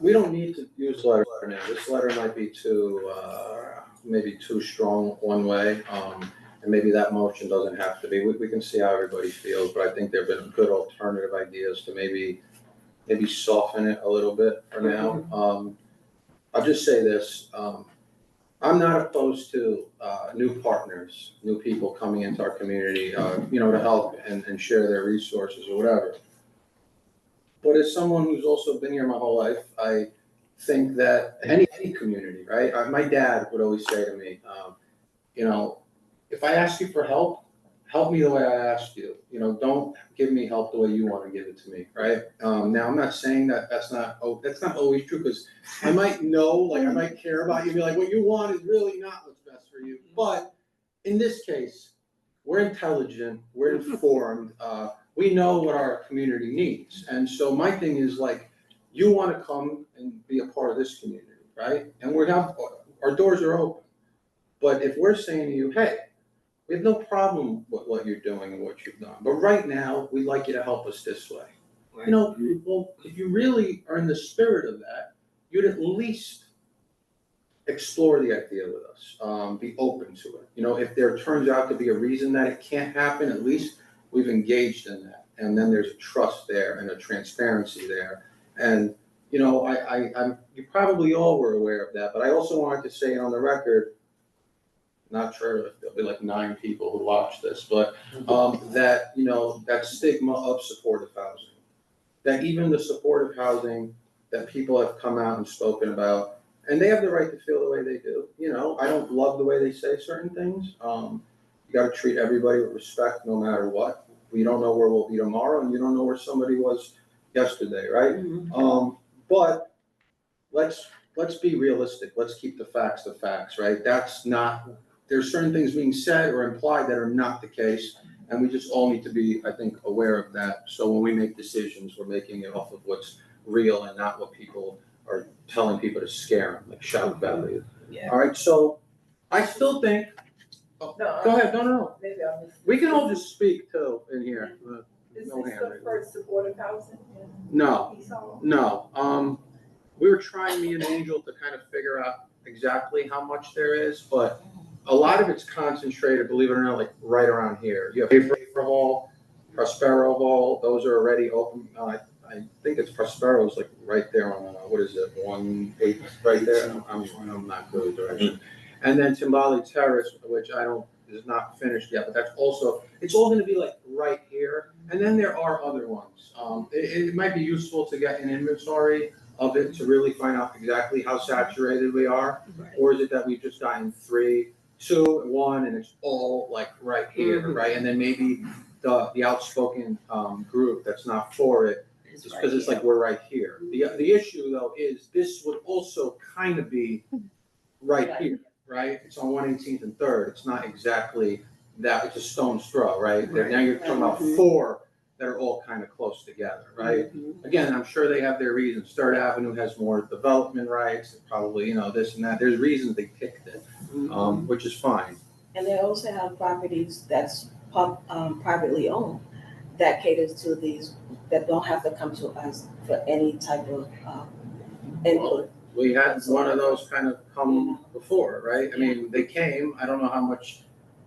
we don't need to use the letter now. This letter might be maybe too strong one way. And maybe that motion doesn't have to be. We can see how everybody feels, but I think there've been good alternative ideas to maybe soften it a little bit for now. I'll just say this, I'm not opposed to new partners, new people coming into our community, you know, to help and share their resources or whatever. But as someone who's also been here my whole life, I think that any community, right? My dad would always say to me, you know, if I ask you for help me the way I asked you. You know, don't give me help the way you want to give it to me, right? Now, I'm not saying that that's not always true, because I might know, like, I might care about you, and be like, what you want is really not what's best for you. But in this case, we're intelligent, we're informed, we know what our community needs. And so my thing is, like, you want to come and be a part of this community, right? And our doors are open. But if we're saying to you, hey, we have no problem with what you're doing and what you've done, but right now, we'd like you to help us this way. Right. You know, well, if you really are in the spirit of that, you'd at least explore the idea with us, be open to it. You know, if there turns out to be a reason that it can't happen, at least we've engaged in that. And then there's a trust there and a transparency there. And, you know, you probably all were aware of that, but I also wanted to say on the record, not sure if there'll be like 9 people who watch this, but that, you know, that stigma of supportive housing, that even the supportive housing that people have come out and spoken about, and they have the right to feel the way they do. You know, I don't love the way they say certain things. You got to treat everybody with respect no matter what. We don't know where we'll be tomorrow, and you don't know where somebody was yesterday, right? Mm-hmm. But let's be realistic. Let's keep the facts, right? That's not, there's certain things being said or implied that are not the case, and we just all need to be, I think, aware of that. So when we make decisions, we're making it off of what's real and not what people are telling people to scare them, like shock value. Yeah. All right, so I still think, go ahead, no. Maybe I'll just. We can all just speak too in here. Is No this hand the raising. first supportive housing? No. We were trying, me and Angel, to kind of figure out exactly how much there is, but a lot of it's concentrated, believe it or not, like right around here. You have Paper Hall, Prospero Hall, those are already open. I think it's Prospero's like right there on, what is it, 1/8 right there? I'm not good with direction. And then Timbali Terrace, which is not finished yet, but that's also, it's all gonna be like right here. And then there are other ones. It might be useful to get an inventory of it to really find out exactly how saturated we are. Right. Or is it that we've just gotten 3, 2, 1, and it's all like right here, mm-hmm. right? And then maybe the outspoken group that's not for it, just because it's like we're right here. The issue though is this would also kind of be right here, right? It's on 118th and 3rd. It's not exactly that. It's a stone's throw, right? Now you're talking about 4 that are all kind of close together, right? Mm-hmm. Again, I'm sure they have their reasons. 3rd Avenue has more development rights, probably, you know, this and that. There's reasons they picked it, mm-hmm. Which is fine. And they also have properties that's privately owned that caters to these, that don't have to come to us for any type of input. We had one of those kind of come before, right? I mean, they came, I don't know how much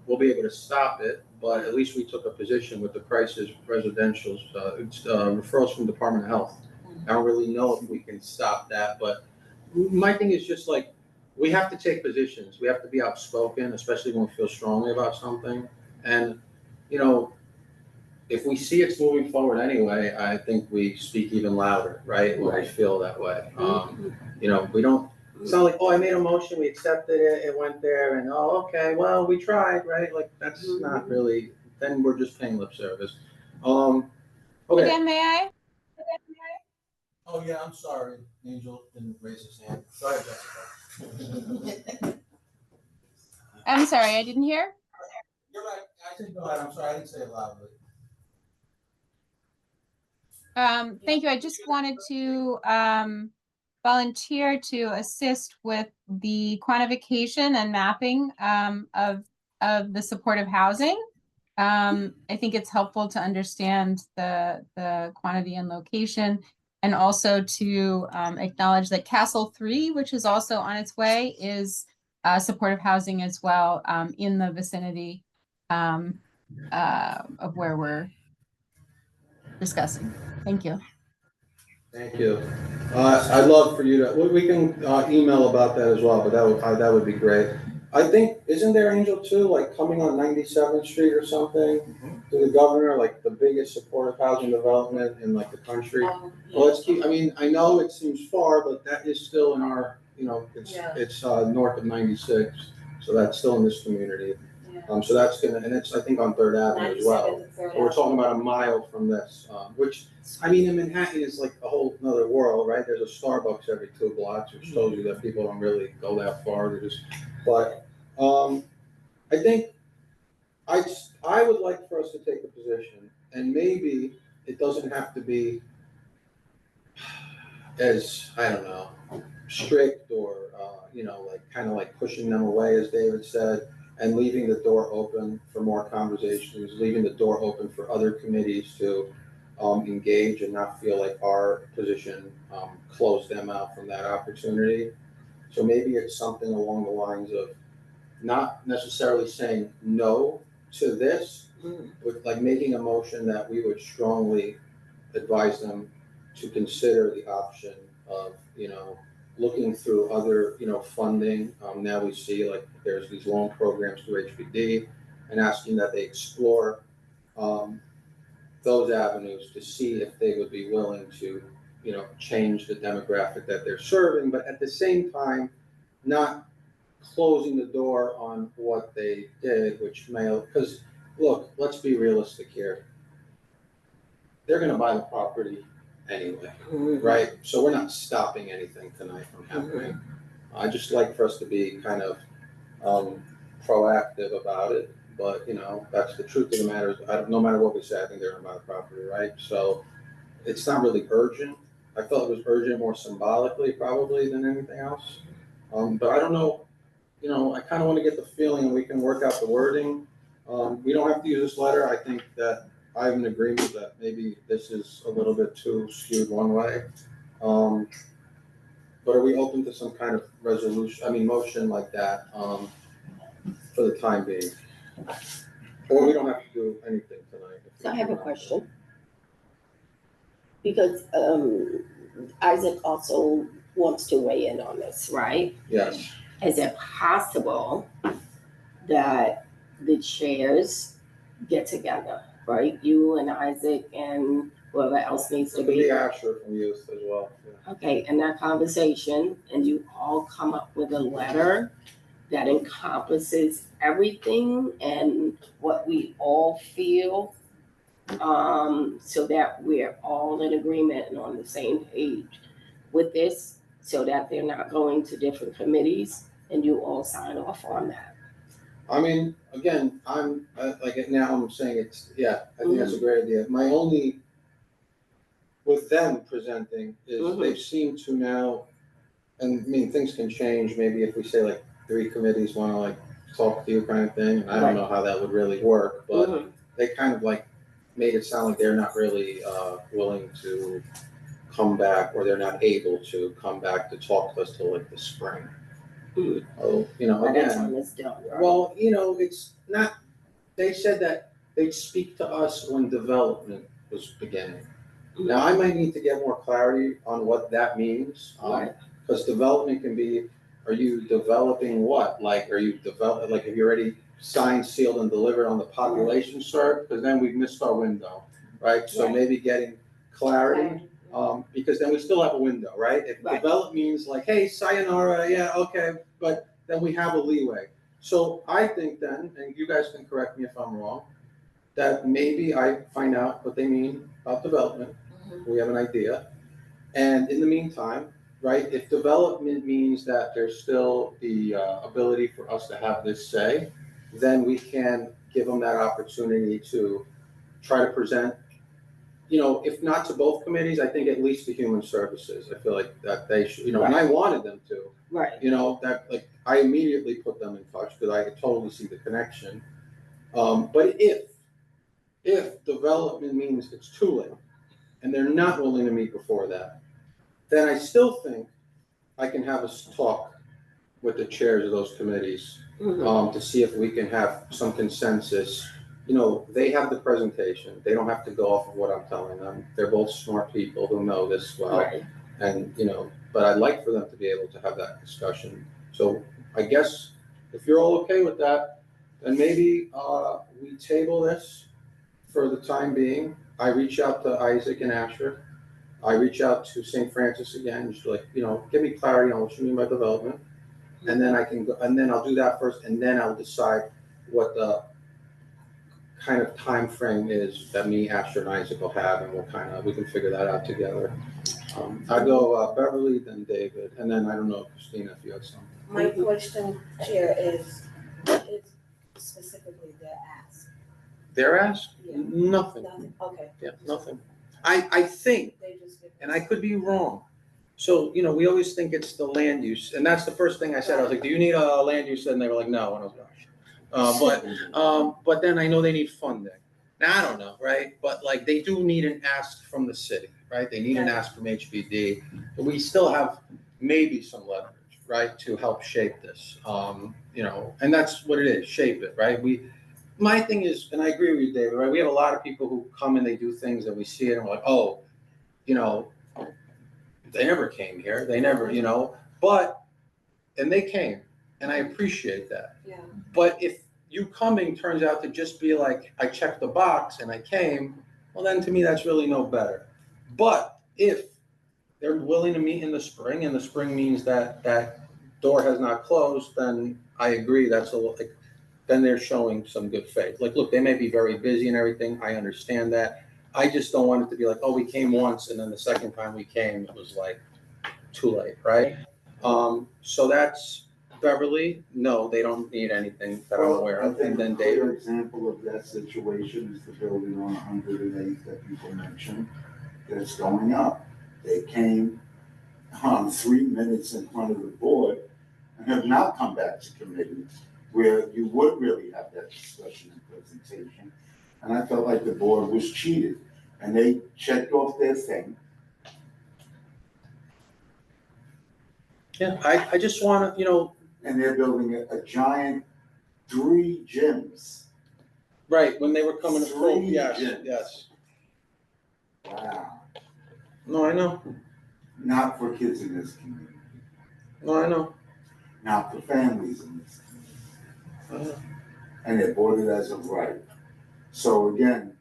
we'll be able to stop it, but at least we took a position with the crisis residentials, referrals from Department of Health. I don't really know if we can stop that, but my thing is just like, we have to take positions. We have to be outspoken, especially when we feel strongly about something. And, you know, if we see it's moving forward anyway, I think we speak even louder, right? When I feel that way. You know, we don't It's not like, oh, I made a motion, we accepted it, it went there, and, oh, okay, well, we tried, right? Like, that's not really, then we're just paying lip service. Okay. Again, may I? Oh, yeah, I'm sorry, Angel didn't raise his hand. Go ahead, Jessica. I'm sorry, I didn't hear. You're right, I said go ahead, I'm sorry, I didn't say it loudly. Thank you. I just wanted to volunteer to assist with the quantification and mapping of the supportive housing. I think it's helpful to understand the quantity and location, and also to acknowledge that Castle 3, which is also on its way, is supportive housing as well, in the vicinity of where we're discussing. Thank you. Thank you. I'd love for you to, we can email about that as well, but that would be great. I think, isn't there, Angel, too, like coming on 97th Street or something, to the governor, like the biggest supportive housing development in like the country? Well, let's keep, I mean, I know it seems far, but that is still in our, it's north of 96, so that's still in this community. So that's gonna, and it's, I think, on 3rd Avenue as well. So we're talking about a mile from this, which, I mean, in Manhattan is like a whole nother world, right? There's a Starbucks every 2 blocks, which shows you that people don't really go that far. But I think I would like for us to take a position, and maybe it doesn't have to be as, I don't know, strict or, like kind of like pushing them away, as David said, and leaving the door open for more conversations, leaving the door open for other committees to engage and not feel like our position closed them out from that opportunity. So maybe it's something along the lines of not necessarily saying no to this, but like making a motion that we would strongly advise them to consider the option of, looking through other, funding. Now we see like there's these loan programs through HPD, and asking that they explore those avenues to see if they would be willing to, change the demographic that they're serving, but at the same time, not closing the door on what they did, which may, because look, let's be realistic here. They're going to buy the property anyway, right? So we're not stopping anything tonight from happening. I just like for us to be kind of proactive about it, but that's the truth of the matter. No matter what we say, I think they're going to buy the property, right? So it's not really urgent. I felt it was urgent more symbolically probably than anything else. But I don't know, I kind of want to get the feeling, and we can work out the wording. We don't have to use this letter. I think that I have an agreement that maybe this is a little bit too skewed one way. But are we open to some kind of motion like that for the time being? Or we don't have to do anything tonight. So I have a question. Because Isaac also wants to weigh in on this, right? Yes. Is it possible that the chairs get together, right? You and Isaac and whoever else needs to be. Asher from youth as well. Yeah. Okay, in that conversation, and you all come up with a letter that encompasses everything and what we all feel, so that we're all in agreement and on the same page with this, so that they're not going to different committees, and you all sign off on that. I mean, again, I'm now I'm saying it's, I think that's a great idea. My only, with them presenting, is they seem to now, and I mean, things can change, maybe if we say like 3 committees want to like talk to you kind of thing, and I don't know how that would really work, but they kind of like made it sound like they're not really willing to come back, or they're not able to come back to talk to us till like the spring. Oh, again, well, it's not, they said that they'd speak to us when development was beginning. Now, I might need to get more clarity on what that means, because development can be, are you developing what? Like, are you have you already signed, sealed, and delivered on the population cert? Because then we've missed our window, right? So maybe getting clarity Because then we still have a window, right? If Right. develop means like, hey, sayonara, yeah, okay, but then we have a leeway. So I think then, and you guys can correct me if I'm wrong, that maybe I find out what they mean about development. We have an idea. And in the meantime, right, if development means that there's still the ability for us to have this say, then we can give them that opportunity to try to present, you know, if not to both committees, I think at least to Human Services. I feel like that they should, you know, and I wanted them to, Right. you know, that like I immediately put them in touch because I could totally see the connection. But if development means it's too late and they're not willing to meet before that, then I still think I can have us talk with the chairs of those committees to see if we can have some consensus. You know, they have the presentation. They don't have to go off of what I'm telling them. They're both smart people who know this well. Right. And, you know, but I'd like for them to be able to have that discussion. So I guess if you're all okay with that, then maybe we table this for the time being. I reach out to Isaac and Asher. I reach out to St. Francis again, just like, you know, give me clarity on what you mean by development. And then I can go, and then I'll do that first, and then I'll decide what the kind of time frame is that me, Asher, and Isaac will have, and we can figure that out together. I go Beverly, then David, and then I don't know, Christina, if you had something. My question, Chair, is specifically their ask. Their ask? Yeah. Nothing. Nothing, okay. Yeah, nothing. I think, They just give and I could be wrong. So, you know, we always think it's the land use, and that's the first thing I said. I was like, do you need a land use? And they were like, no, and I was gosh. But then I know they need funding. Now, I don't know, right? But like, they do need an ask from the city, right? They need an ask from HPD. But we still have maybe some leverage, right, to help shape this. You know, and that's what it is, shape it, right? My thing is, and I agree with you, David, right? We have a lot of people who come and they do things and we see it and we're like, oh, you know, they never came here. They never, you know, and they came, and I appreciate that. Yeah. But if you coming turns out to just be like, I checked the box and I came, well, then to me, that's really no better. But if they're willing to meet in the spring, and the spring means that that door has not closed, then I agree. That's then they're showing some good faith. Like, look, they may be very busy and everything. I understand that. I just don't want it to be like, oh, we came once, and then the second time we came, it was like too late, right? So that's Beverly. No, they don't need anything that I'm aware of. And then I think a clear David. example of that situation is the building on 108 that people mentioned that's going up. They came 3 minutes in front of the board and have not come back to committee where you would really have that discussion and presentation. And I felt like the board was cheated, and they checked off their thing. Yeah, I just want to, you know. And they're building a giant 3 gyms. Right, when they were coming to full, 3 yes, gyms. yes. Wow. No, I know. Not for kids in this community. No, I know. Not for families in this community. And they're boarded as of right. So again,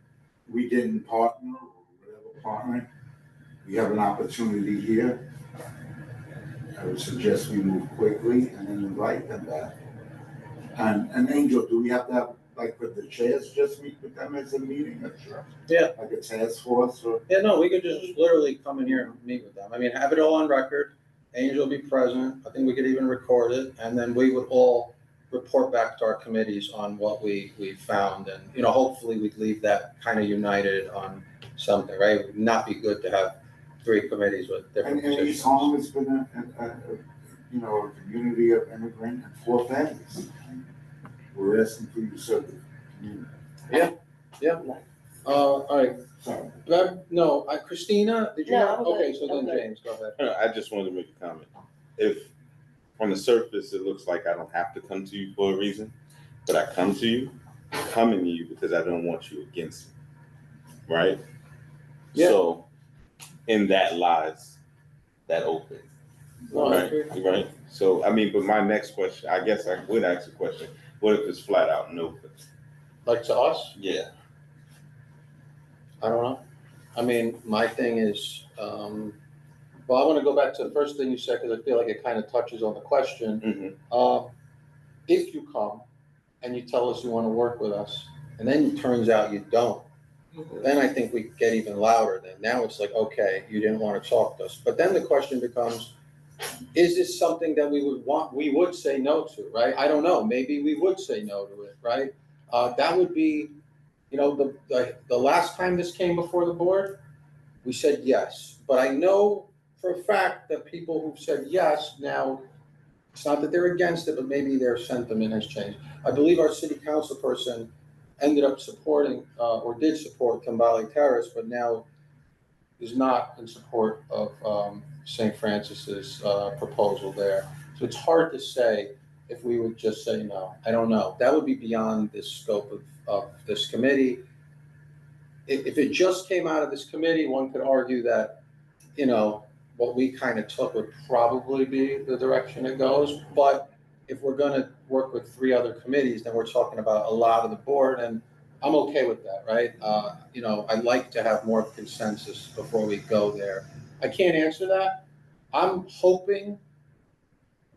we didn't partner or whatever partner. We have an opportunity here. I would suggest we move quickly and then invite them back. And Angel, do we have to have, like, for the chairs, just meet with them as a meeting? Or sure. Yeah. Like a task force or? Yeah, no, we could just literally come in here and meet with them. I mean, have it all on record. Angel will be present. I think we could even record it. And then we would all report back to our committees on what we found. And, you know, hopefully we'd leave that kind of united on something, right? It would not be good to have 3 committees with different And positions. East Harlem has been a community of immigrant and 4 families. We're asking for you to serve the community. Yeah. All right. Sorry. No, Christina, did you No, have? I'm Okay, good. so then I'm good. James, go ahead. I just wanted to make a comment. If on the surface it looks like I don't have to come to you for a reason, but I come to you, I'm coming to you because I don't want you against me, right? Yeah. So in that lies that open. No, I Right, agree. right. So I mean, but my next question, I guess I would ask a question. What if it's flat out no? Like to us? Yeah. I don't know. I mean, my thing is, well, I want to go back to the first thing you said, because I feel like it kind of touches on the question. If you come and you tell us you want to work with us, and then it turns out you don't, then I think we get even louder. Then now it's like, okay, you didn't want to talk to us. But then the question becomes, is this something that we would want, we would say no to, right? I don't know, maybe we would say no to it, right? That would be, you know, the last time this came before the board, we said yes. But I know for a fact that people who've said yes now, it's not that they're against it, but maybe their sentiment has changed. I believe our city council person ended up supporting, or did support Tambali Terrace, but now is not in support of St. Francis's proposal there. So it's hard to say if we would just say no. I don't know. That would be beyond the scope of this committee. If it just came out of this committee, one could argue that, you know, what we kind of took would probably be the direction it goes. But if we're gonna work with 3 other committees, then we're talking about a lot of the board, and I'm okay with that, right? You know, I'd like to have more consensus before we go there. I can't answer that. I'm hoping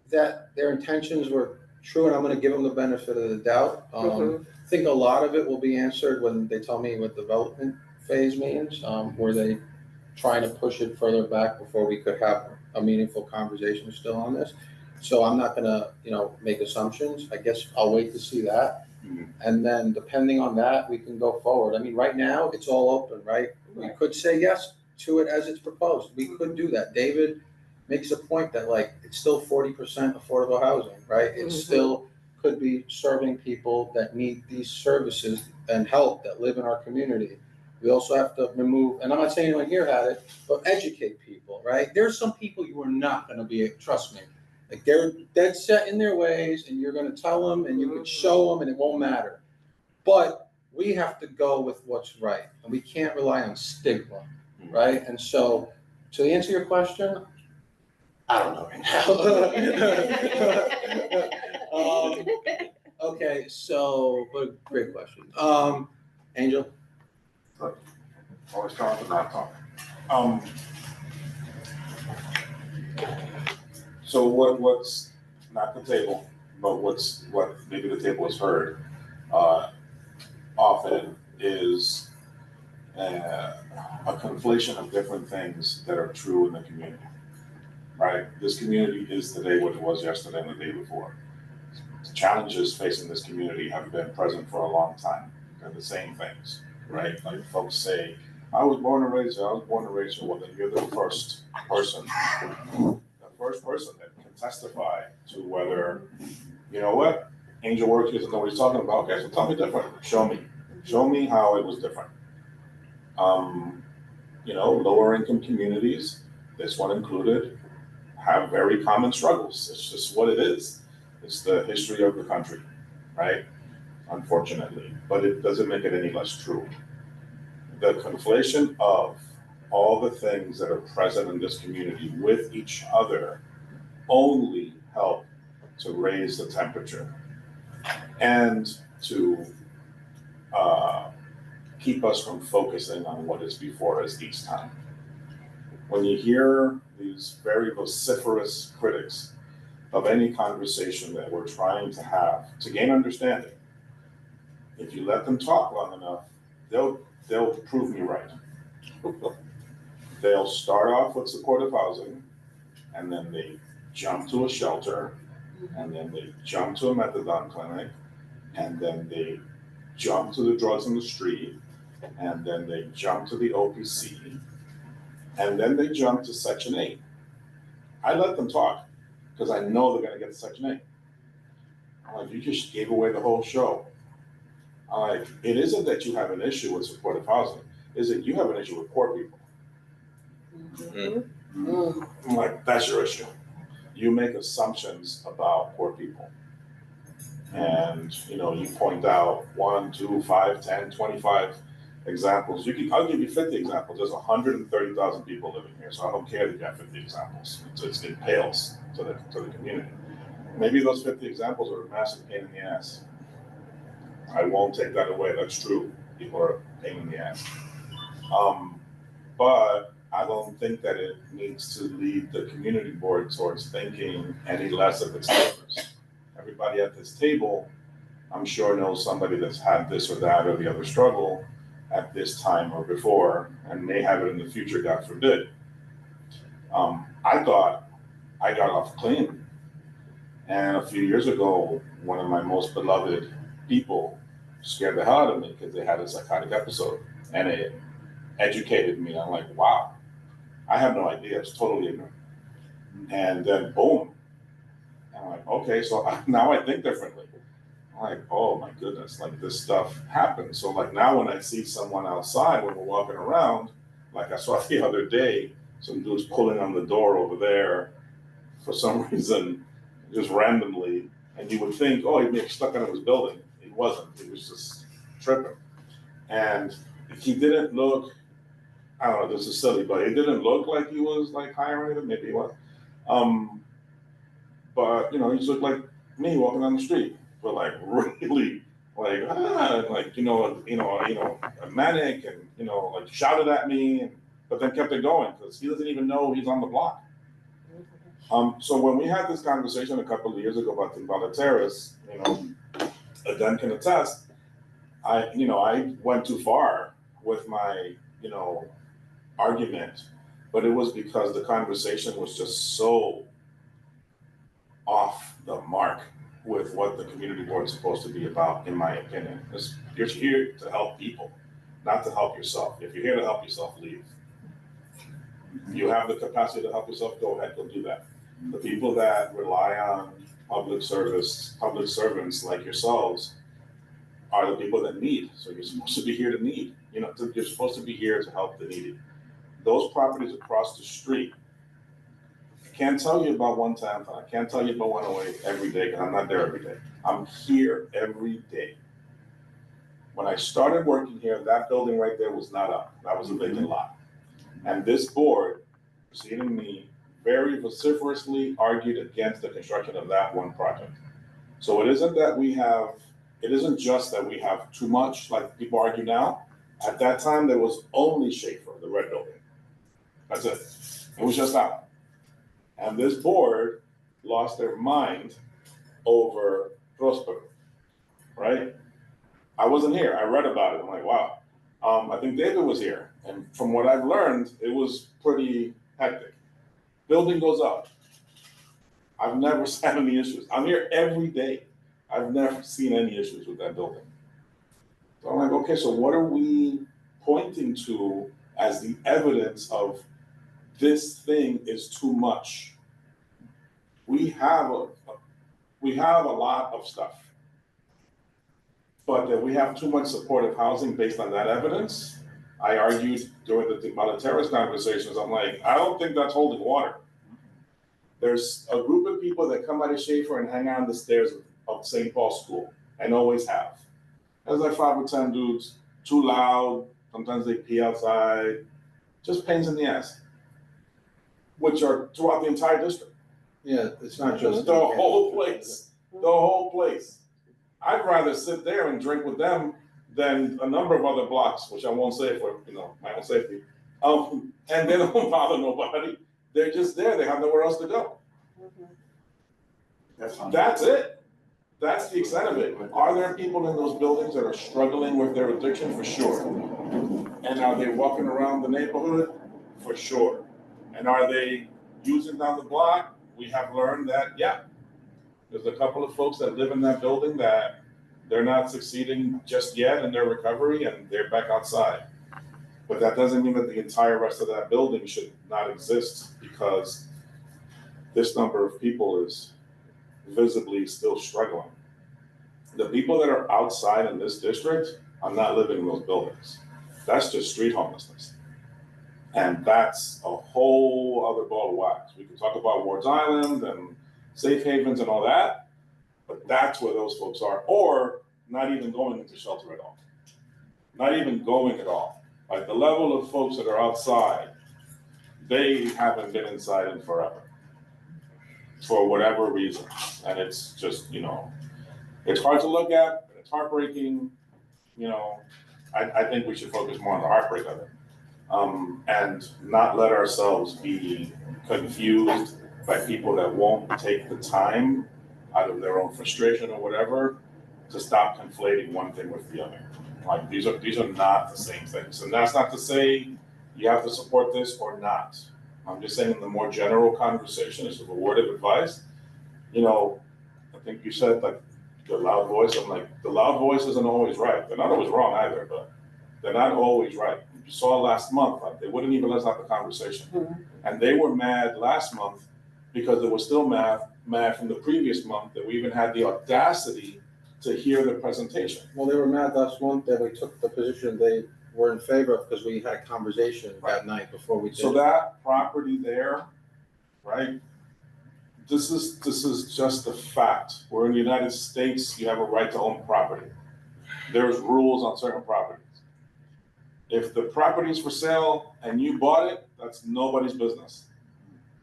that their intentions were true, and I'm gonna give them the benefit of the doubt. I think a lot of it will be answered when they tell me what development phase means. Were they trying to push it further back before we could have a meaningful conversation still on this? So I'm not gonna, you know, make assumptions. I guess I'll wait to see that. And then depending on that, we can go forward. I mean, right now, it's all open, right? We could say yes to it as it's proposed. We could do that. David makes a point that, like, it's still 40% affordable housing, right? It still could be serving people that need these services and help that live in our community. We also have to remove, and I'm not saying anyone here had it, but educate people, right? There's some people you are not gonna be, trust me, like they're dead set in their ways, and you're gonna tell them and you can show them and it won't matter. But we have to go with what's right, and we can't rely on stigma, right? And so, to answer your question, I don't know right now. Okay, so, but great question. Angel? Always talking, not talking. So what's not the table, but what maybe the table has heard often is a conflation of different things that are true in the community, right? This community is today what it was yesterday and the day before. The challenges facing this community have been present for a long time. They're the same things, right? Like folks say, I was born and raised here, well, then you're the first person that can testify to whether, you know what, Angel work here, nobody's talking about, okay, so tell me different, show me how it was different. You know, lower income communities, this one included, have very common struggles. It's just what it is. It's the history of the country, right? Unfortunately, but it doesn't make it any less true. The conflation of all the things that are present in this community with each other only help to raise the temperature and to keep us from focusing on what is before us each time. When you hear these very vociferous critics of any conversation that we're trying to have to gain understanding, if you let them talk long enough, they'll prove me right. They'll start off with supportive housing, and then they jump to a shelter, and then they jump to a methadone clinic, and then they jump to the drugs in the street, and then they jump to the OPC, and then they jump to Section 8. I let them talk because I know they're going to get to Section 8. I'm like, you just gave away the whole show. I'm like, it isn't that you have an issue with supportive housing, is that you have an issue with poor people. I'm like, that's your issue. You make assumptions about poor people. And, you know, you point out 1, 2, 5, 10, 25 examples. I'll give you 50 examples. There's 130,000 people living here, so I don't care that you have 50 examples. It pales to the community. Maybe those 50 examples are a massive pain in the ass. I won't take that away. That's true. People are a pain in the ass. But I don't think that it needs to lead the community board towards thinking any less of its neighbors. Everybody at this table, I'm sure knows somebody that's had this or that or the other struggle at this time or before, and may have it in the future, God forbid. I thought I got off clean. And a few years ago, one of my most beloved people scared the hell out of me because they had a psychotic episode, and it educated me. I'm like, wow, I have no idea. It's totally ignorant. And then boom, I'm like, okay, so now I think differently. I'm like, oh my goodness, like this stuff happens. So like now when I see someone outside when we're walking around, like I saw the other day, some dude's pulling on the door over there for some reason, just randomly, and you would think, oh, he'd be stuck in his building. He wasn't. He was just tripping. And he didn't look, I don't know, this is silly, but it didn't look like he was like high or anything. Maybe he was. But you know, he just looked like me walking down the street, but like really like a manic, and like shouted at me, but then kept it going because he doesn't even know he's on the block. So when we had this conversation a couple of years ago about the terrace, Aden can attest, I went too far with my, argument, but it was because the conversation was just so off the mark with what the community board is supposed to be about, in my opinion. You're here to help people, not to help yourself. If you're here to help yourself, leave. You have the capacity to help yourself, go ahead, go do that. The people that rely on public servants like yourselves are the people that need. So you're supposed to be here to need. You're supposed to be here to help the needy. Those properties across the street, I can't tell you about 110, I can't tell you about 108 every day because I'm not there every day. I'm here every day. When I started working here, that building right there was not up. That was a vacant lot. And this board, preceding me, very vociferously argued against the construction of that one project. So it isn't just that we have too much, like people argue now. At that time, there was only Schaefer, the red building. That's it. It was just that. And this board lost their mind over Prospero, right? I wasn't here. I read about it. I'm like, wow. I think David was here. And from what I've learned, it was pretty hectic. Building goes up. I've never had any issues. I'm here every day. I've never seen any issues with that building. So I'm like, okay, so what are we pointing to as the evidence of this thing is too much? We have a lot of stuff, but that we have too much supportive housing based on that evidence. I argued during the terrace conversations, I'm like, I don't think that's holding water. There's a group of people that come out of Schaefer and hang out on the stairs of St. Paul's School, and always have. There's like 5 or 10 dudes, too loud, sometimes they pee outside, just pains in the ass, which are throughout the entire district. Yeah, it's not just. The whole place, the whole place. I'd rather sit there and drink with them than a number of other blocks, which I won't say for, my own safety. And they don't bother nobody. They're just there, they have nowhere else to go. That's it. That's the extent of it. Are there people in those buildings that are struggling with their addiction? For sure. And are they walking around the neighborhood? For sure. And are they using down the block? We have learned that, yeah, there's a couple of folks that live in that building that they're not succeeding just yet in their recovery, and they're back outside. But that doesn't mean that the entire rest of that building should not exist, because this number of people is visibly still struggling. The people that are outside in this district are not living in those buildings. That's just street homelessness. And that's a whole other ball of wax. We can talk about Ward's Island and safe havens and all that, but that's where those folks are, or not even going into shelter at all. Not even going at all. Like the level of folks that are outside, they haven't been inside in forever, for whatever reason. And it's just, it's hard to look at, and it's heartbreaking. I think we should focus more on the heartbreak of it. And not let ourselves be confused by people that won't take the time out of their own frustration or whatever to stop conflating one thing with the other. Like these are not the same things. And that's not to say you have to support this or not. I'm just saying in the more general conversation, as a word of advice, you know, I think you said like the loud voice. I'm like, the loud voice isn't always right. They're not always wrong either, but they're not always right. You saw last month, like they wouldn't even let us have the conversation. And they were mad last month because they were still mad from the previous month that we even had the audacity to hear the presentation. Well, they were mad last month that we took the position they were in favor of because we had conversation that night before we did. So that property there, right? This is just a fact. We're in the United States, you have a right to own property. There's rules on certain properties. If the property is for sale and you bought it, that's nobody's business.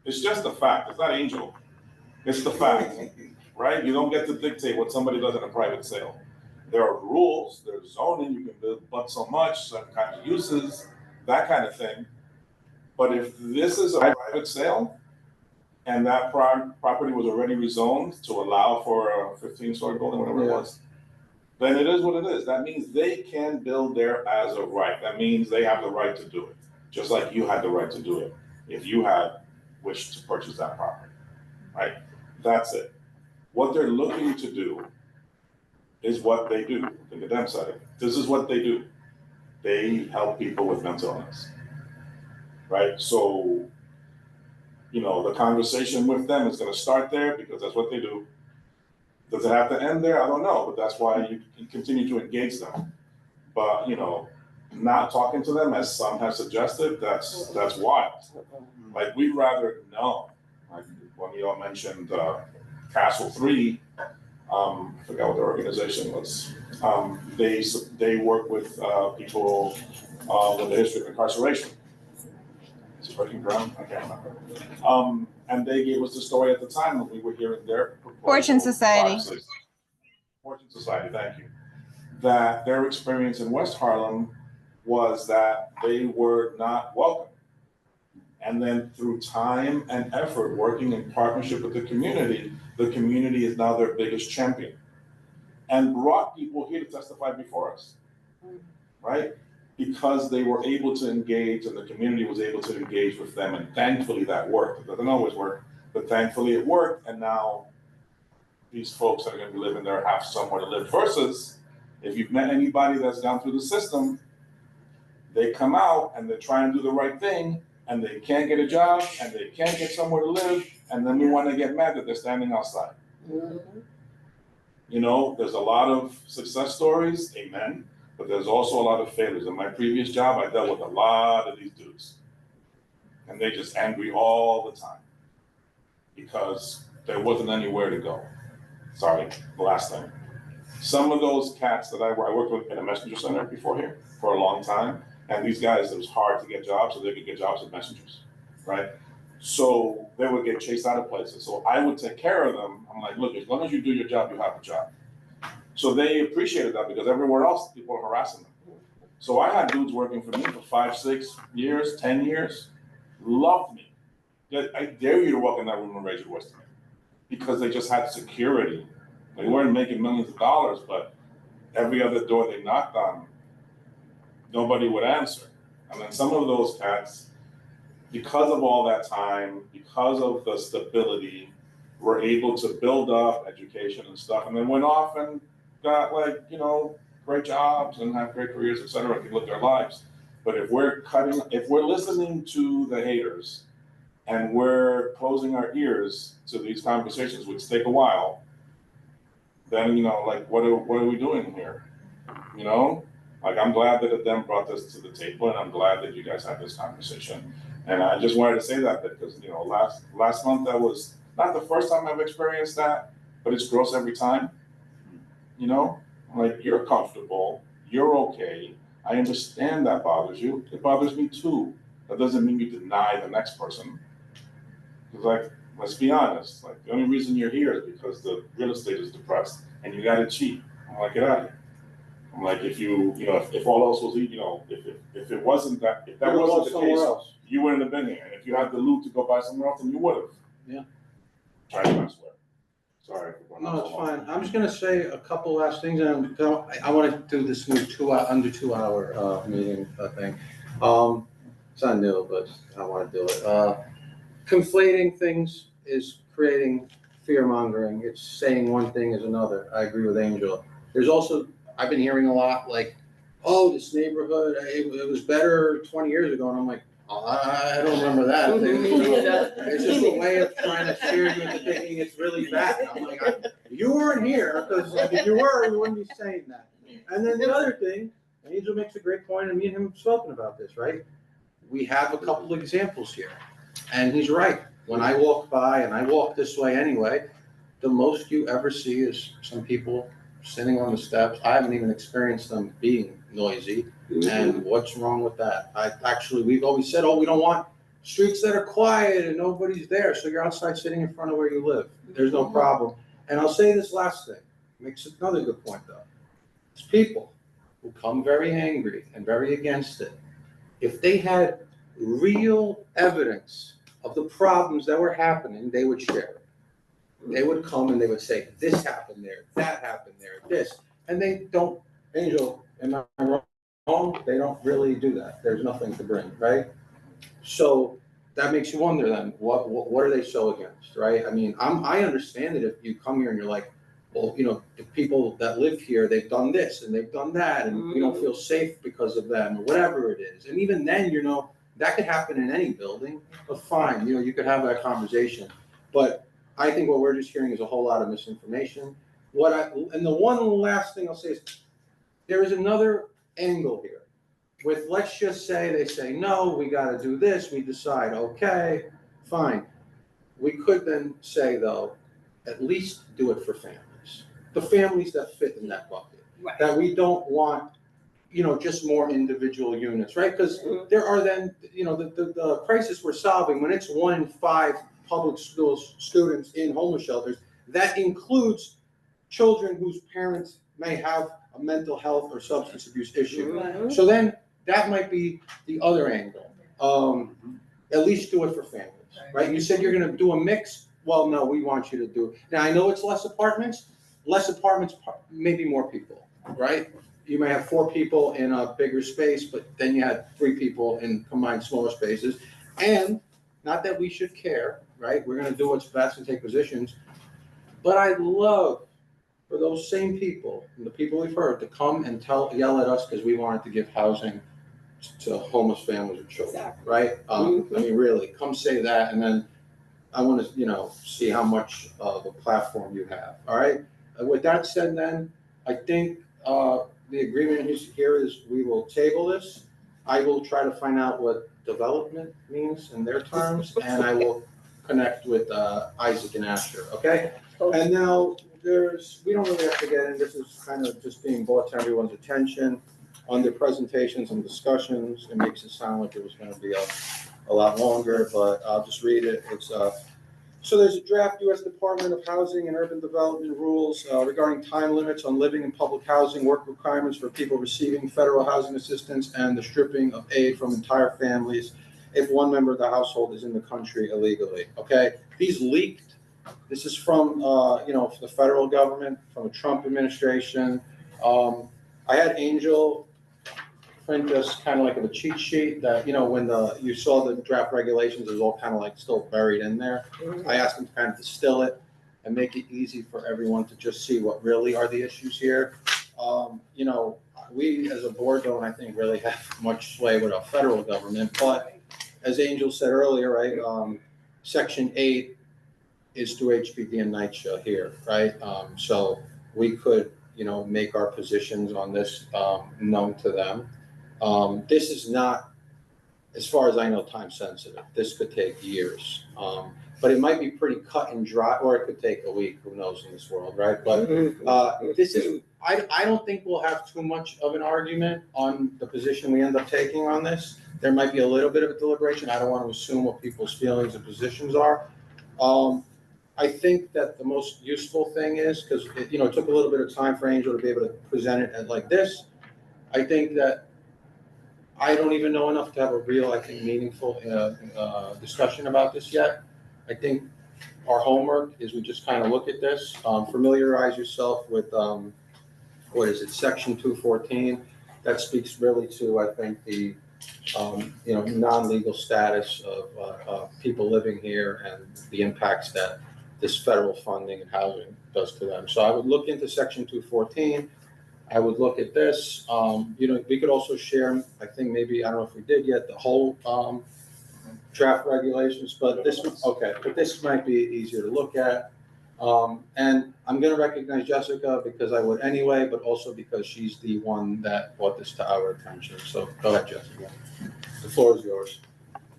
It's just a fact. It's not angel. It's the fact, right? You don't get to dictate what somebody does in a private sale. There are rules, there's zoning, you can build but so much, certain kinds of uses, that kind of thing. But if this is a private sale and that property was already rezoned to allow for a 15-story building, whatever it was, then it is what it is. That means they can build there as a right. That means they have the right to do it, just like you had the right to do it if you had wished to purchase that property, right? That's it. What they're looking to do is what they do. Think of them side. This is what they do. They help people with mental illness, right? So, you know, the conversation with them is going to start there because that's what they do. Does it have to end there? I don't know, but that's why you can continue to engage them. But, you know, not talking to them, as some have suggested, that's wild. Like, we'd rather know. Like, when you all mentioned Castle 3, I forgot what the organization was. They work with people with a history of incarceration. Is it Breaking Ground? I can't remember. And they gave us the story at the time when we were hearing their proposal. Fortune Society. Fortune Society, thank you. That their experience in West Harlem was that they were not welcome. And then through time and effort, working in partnership with the community is now their biggest champion. And brought people here to testify before us, right? Because they were able to engage and the community was able to engage with them. And thankfully that worked. It doesn't always work, but thankfully it worked. And now these folks that are gonna be living there have somewhere to live. Versus if you've met anybody that's gone through the system, they come out and they're trying to do the right thing and they can't get a job and they can't get somewhere to live. And then we wanna get mad that they're standing outside. You know, there's a lot of success stories, amen. But there's also a lot of failures. In my previous job, I dealt with a lot of these dudes. And they just angry all the time because there wasn't anywhere to go. Sorry, the last thing. Some of those cats that I worked with in a messenger center before here for a long time. And these guys, it was hard to get jobs, so they could get jobs as messengers, right? So they would get chased out of places. So I would take care of them. I'm like, look, as long as you do your job, you have a job. So they appreciated that because everywhere else, people are harassing them. So I had dudes working for me for 5, 6 years, 10 years, loved me. I dare you to walk in that room and raise your voice to me because they just had security. They weren't making millions of dollars, but every other door they knocked on, nobody would answer. And then some of those cats, because of all that time, because of the stability, were able to build up education and stuff, and then went off and got like, you know, great jobs and have great careers, et cetera, and live their lives. But if we're listening to the haters and we're closing our ears to these conversations, which take a while, then, you know, like, what are we doing here? You know, like, I'm glad that them brought this to the table, and I'm glad that you guys had this conversation. And I just wanted to say that because, you know, last month, that was not the first time I've experienced that, but it's gross every time. You know, like, you're comfortable, you're okay. I understand that bothers you. It bothers me too. That doesn't mean you deny the next person. Because, like, let's be honest, like, the only reason you're here is because the real estate is depressed and you got to cheat. I'm like, get out of here. I'm like, if if all else was, if it wasn't that, if that I would've wasn't the gone somewhere case, else. you wouldn't have been here. And if you had the loot to go buy somewhere else, then you would have. Yeah. Try to not swear. Sorry for going No, on it's so long. fine. I'm just gonna say a couple last things, and I want to do this new under 2 hour meeting thing. It's not new, but I want to do it. Conflating things is creating fear mongering. It's saying one thing is another. I agree with Angel. There's also, I've been hearing a lot like, oh, this neighborhood, it was better 20 years ago, and I'm like, I don't remember that. It's just a way of trying to steer you into thinking it's really bad. I'm like, you weren't here, because if you were, you wouldn't be saying that. And then the other thing, Angel makes a great point, and me and him have spoken about this, right? We have a couple of examples here, and he's right. When I walk by, and I walk this way anyway, the most you ever see is some people sitting on the steps. I haven't even experienced them being noisy. And what's wrong with that? We've always said, oh, we don't want streets that are quiet and nobody's there. So you're outside sitting in front of where you live. There's no problem. And I'll say this last thing, makes another good point though. It's people who come very angry and very against it. If they had real evidence of the problems that were happening, they would share it. They would come and they would say, this happened there, that happened there, this. And they don't, Angel, am I wrong? They don't really do that. There's nothing to bring, right? So that makes you wonder then, what are they so against, right? I mean, I understand it if you come here and you're like, well, the people that live here, they've done this and they've done that, and we don't feel safe because of them, or whatever it is. And even then, that could happen in any building, but fine, you could have that conversation. But I think what we're just hearing is a whole lot of misinformation. And the one last thing I'll say is, there is another angle here. With, let's just say, they say, no, we gotta do this, we decide, okay, fine. We could then say, though, at least do it for families. The families that fit in that bucket. Right. That we don't want, just more individual units, right? Because there are then, the crisis we're solving, when it's 1 in 5 public schools students in homeless shelters, that includes children whose parents may have a mental health or substance abuse issue. So then that might be the other angle. At least do it for families, right? You said you're gonna do a mix. Well, no, we want you to do it. Now, I know it's less apartments, maybe more people, right? You may have 4 people in a bigger space, but then you had 3 people in combined smaller spaces. And not that we should care, right? We're gonna do what's best and take positions. But I'd love for those same people, and the people we've heard, to come and yell at us because we wanted to give housing to homeless families or children, Exactly. right? I mean, really, come say that, and then I want to, see how much of a platform you have, all right? With that said, then, I think the agreement here is we will table this. I will try to find out what development means in their terms, and I will connect with Isaac and Asher, okay? And now we don't really have to get in, this is kind of just being brought to everyone's attention. Under presentations and discussions, it makes it sound like it was gonna be a lot longer, but I'll just read it. It's so there's a draft U.S. Department of Housing and Urban Development rules regarding time limits on living in public housing, work requirements for people receiving federal housing assistance, and the stripping of aid from entire families if one member of the household is in the country illegally, okay? These leaked. This is from, the federal government, from the Trump administration. I had Angel print us kind of like a cheat sheet that, when you saw the draft regulations, it was all kind of like still buried in there. I asked them to kind of distill it and make it easy for everyone to just see what really are the issues here. We as a board don't, I think, really have much sway with our federal government, but as Angel said earlier, right, Section 8 is through HPD and NYCHA here, right? So we could, make our positions on this known to them. This is not, as far as I know, time sensitive. This could take years. But it might be pretty cut and dry, or it could take a week, who knows in this world, right? But I don't think we'll have too much of an argument on the position we end up taking on this. There might be a little bit of a deliberation. I don't want to assume what people's feelings and positions are. I think that the most useful thing is, because it took a little bit of time for Angel to be able to present it at like this. I think that I don't even know enough to have a real, I think, meaningful discussion about this yet. I think our homework is we just kind of look at this, familiarize yourself with, what is it, section 214. That speaks really to, I think, the, non-legal status of people living here and the impacts that this federal funding and housing does to them. So I would look into section 214. I would look at this. We could also share, I think maybe, I don't know if we did yet, the whole draft regulations, but this might be easier to look at. And I'm gonna recognize Jessica because I would anyway, but also because she's the one that brought this to our attention. So go ahead, Jessica. The floor is yours.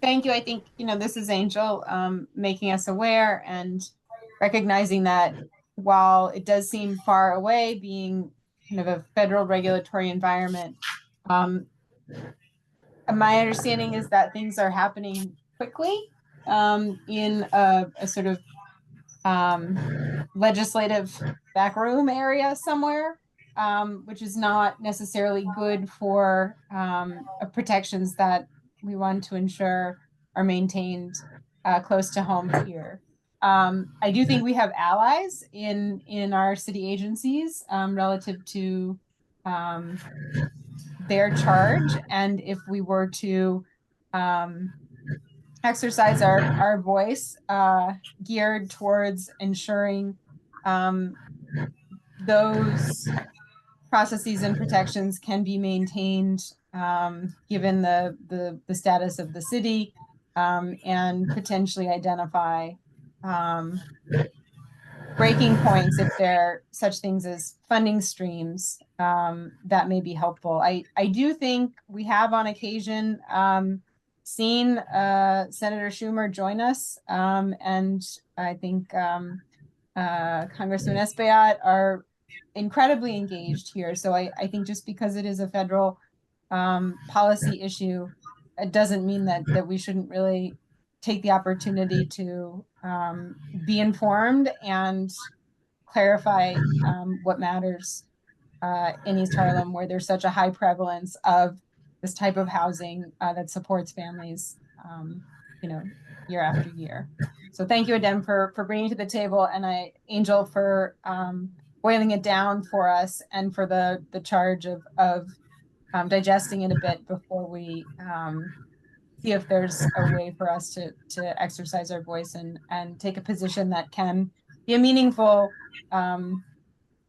Thank you. I think, this is Angel making us aware and recognizing that while it does seem far away, being kind of a federal regulatory environment, my understanding is that things are happening quickly in a sort of legislative backroom area somewhere, which is not necessarily good for protections that we want to ensure are maintained close to home here. I do think we have allies in our city agencies relative to their charge, and if we were to exercise our voice geared towards ensuring those processes and protections can be maintained given the status of the city, and potentially identify breaking points if there are such things as funding streams that may be helpful. I do think we have on occasion seen Senator Schumer join us, and I think Congressman Espaillat are incredibly engaged here. So I think just because it is a federal policy issue, it doesn't mean that we shouldn't really take the opportunity to be informed and clarify what matters in East Harlem, where there's such a high prevalence of this type of housing that supports families, year after year. So thank you, Adem, for bringing it to the table, and Angel, for boiling it down for us, and for the charge of digesting it a bit before we see if there's a way for us to exercise our voice and take a position that can be a meaningful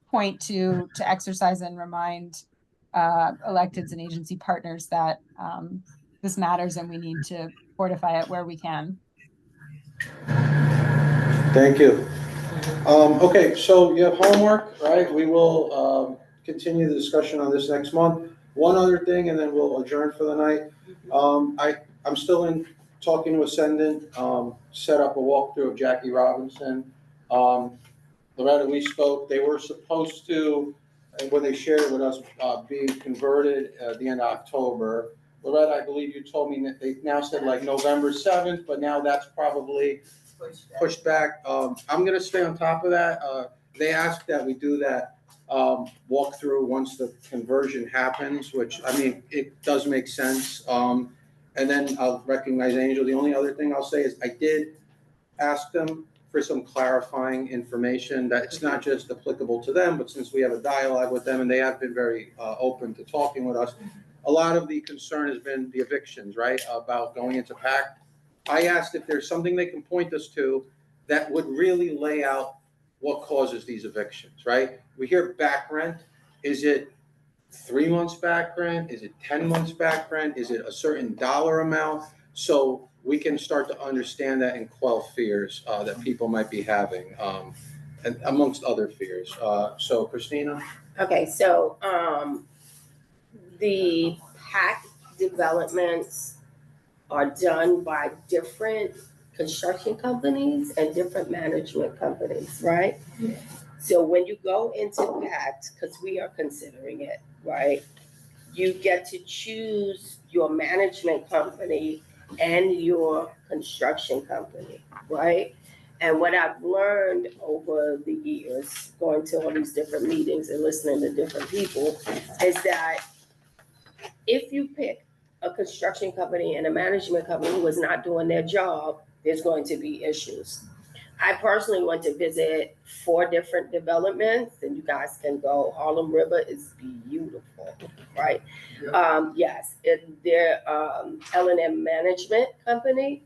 point to exercise and remind electeds and agency partners that this matters and we need to fortify it where we can. Thank you. Okay, so you have homework, right? We will continue the discussion on this next month. One other thing, and then we'll adjourn for the night. I'm still talking to Ascendant, set up a walkthrough of Jackie Robinson. Loretta, we spoke, they were supposed to, when they shared it with us, being converted at the end of October. Loretta, I believe you told me that they now said like November 7th, but now that's probably pushed back. I'm gonna stay on top of that. They asked that we do that walkthrough once the conversion happens, which, I mean, it does make sense. And then I'll recognize Angel. The only other thing I'll say is I did ask them for some clarifying information that it's not just applicable to them, but since we have a dialogue with them and they have been very open to talking with us, a lot of the concern has been the evictions, right? About going into PACT. I asked if there's something they can point us to that would really lay out what causes these evictions, right? We hear back rent. Is it 3 months back rent? Is it 10 months back rent? Is it a certain dollar amount? So we can start to understand that and quell fears that people might be having, and amongst other fears. So Christina? Okay, so the PAC developments are done by different construction companies and different management companies, right? Yeah. So when you go into PACT, because we are considering it, right, you get to choose your management company and your construction company, right? And what I've learned over the years, going to all these different meetings and listening to different people, is that if you pick a construction company and a management company who is not doing their job, there's going to be issues. I personally went to visit 4 different developments, and you guys can go. Harlem River is beautiful, right? Yes, they're L&M Management Company,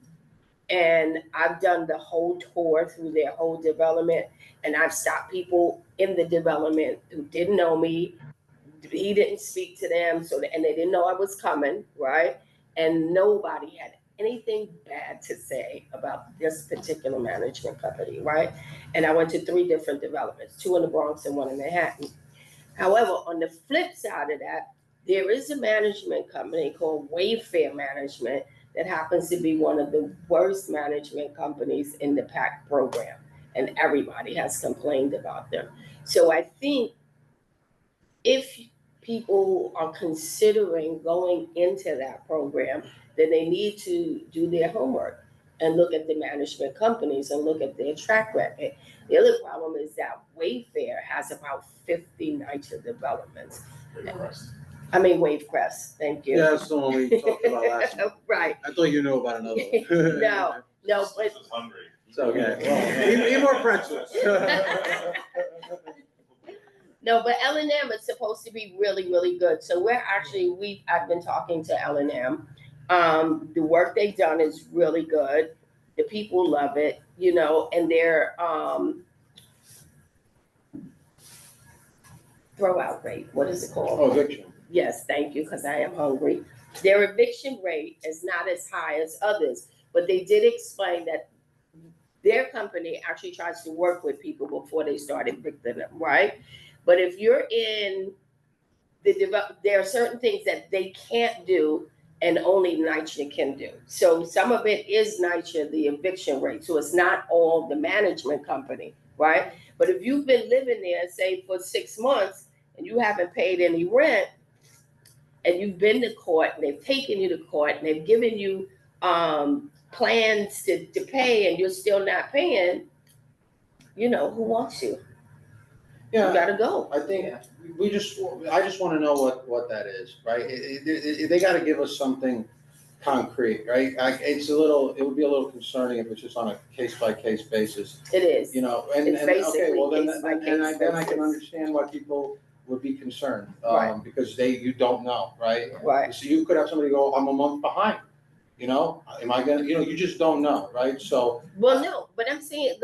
and I've done the whole tour through their whole development, and I've stopped people in the development who didn't know me. He didn't speak to them, and they didn't know I was coming, right? And nobody had anything bad to say about this particular management company, right? And I went to 3 different developments, 2 in the Bronx and 1 in Manhattan. However, on the flip side of that, there is a management company called Wayfair Management that happens to be one of the worst management companies in the PAC program, and everybody has complained about them. So I think if people are considering going into that program, then they need to do their homework and look at the management companies and look at their track record. The other problem is that Wayfair has about 50 NYCHA developments. Wavecrest, thank you. Yeah, that's the one we talked about last time. Right. I thought you knew about another one. No, but This is hungry. It's okay. Well, eat more pretzels. no, but L&M is supposed to be really, really good. So I've been talking to L&M. The work they've done is really good. The people love it, and their throw-out rate, what is it called? Oh, eviction. Yes, thank you, because I am hungry. Their eviction rate is not as high as others, but they did explain that their company actually tries to work with people before they start evicting them, right? But if you're in there are certain things that they can't do and only NYCHA can do. So some of it is NYCHA, the eviction rate. So it's not all the management company, right? But if you've been living there, say for 6 months, and you haven't paid any rent, and you've been to court, and they've taken you to court, and they've given you plans to pay, and you're still not paying, who wants you? Yeah. You gotta go. I think I just want to know what that is, right? They got to give us something concrete, right? It would be a little concerning if it's just on a case-by-case basis. It is. And It's basically okay, well then I can basis. understand why people would be concerned, Right. because you don't know, right? Right. So you could have somebody go, I'm a month behind, am I gonna, you just don't know, right? So. Well, no, but I'm saying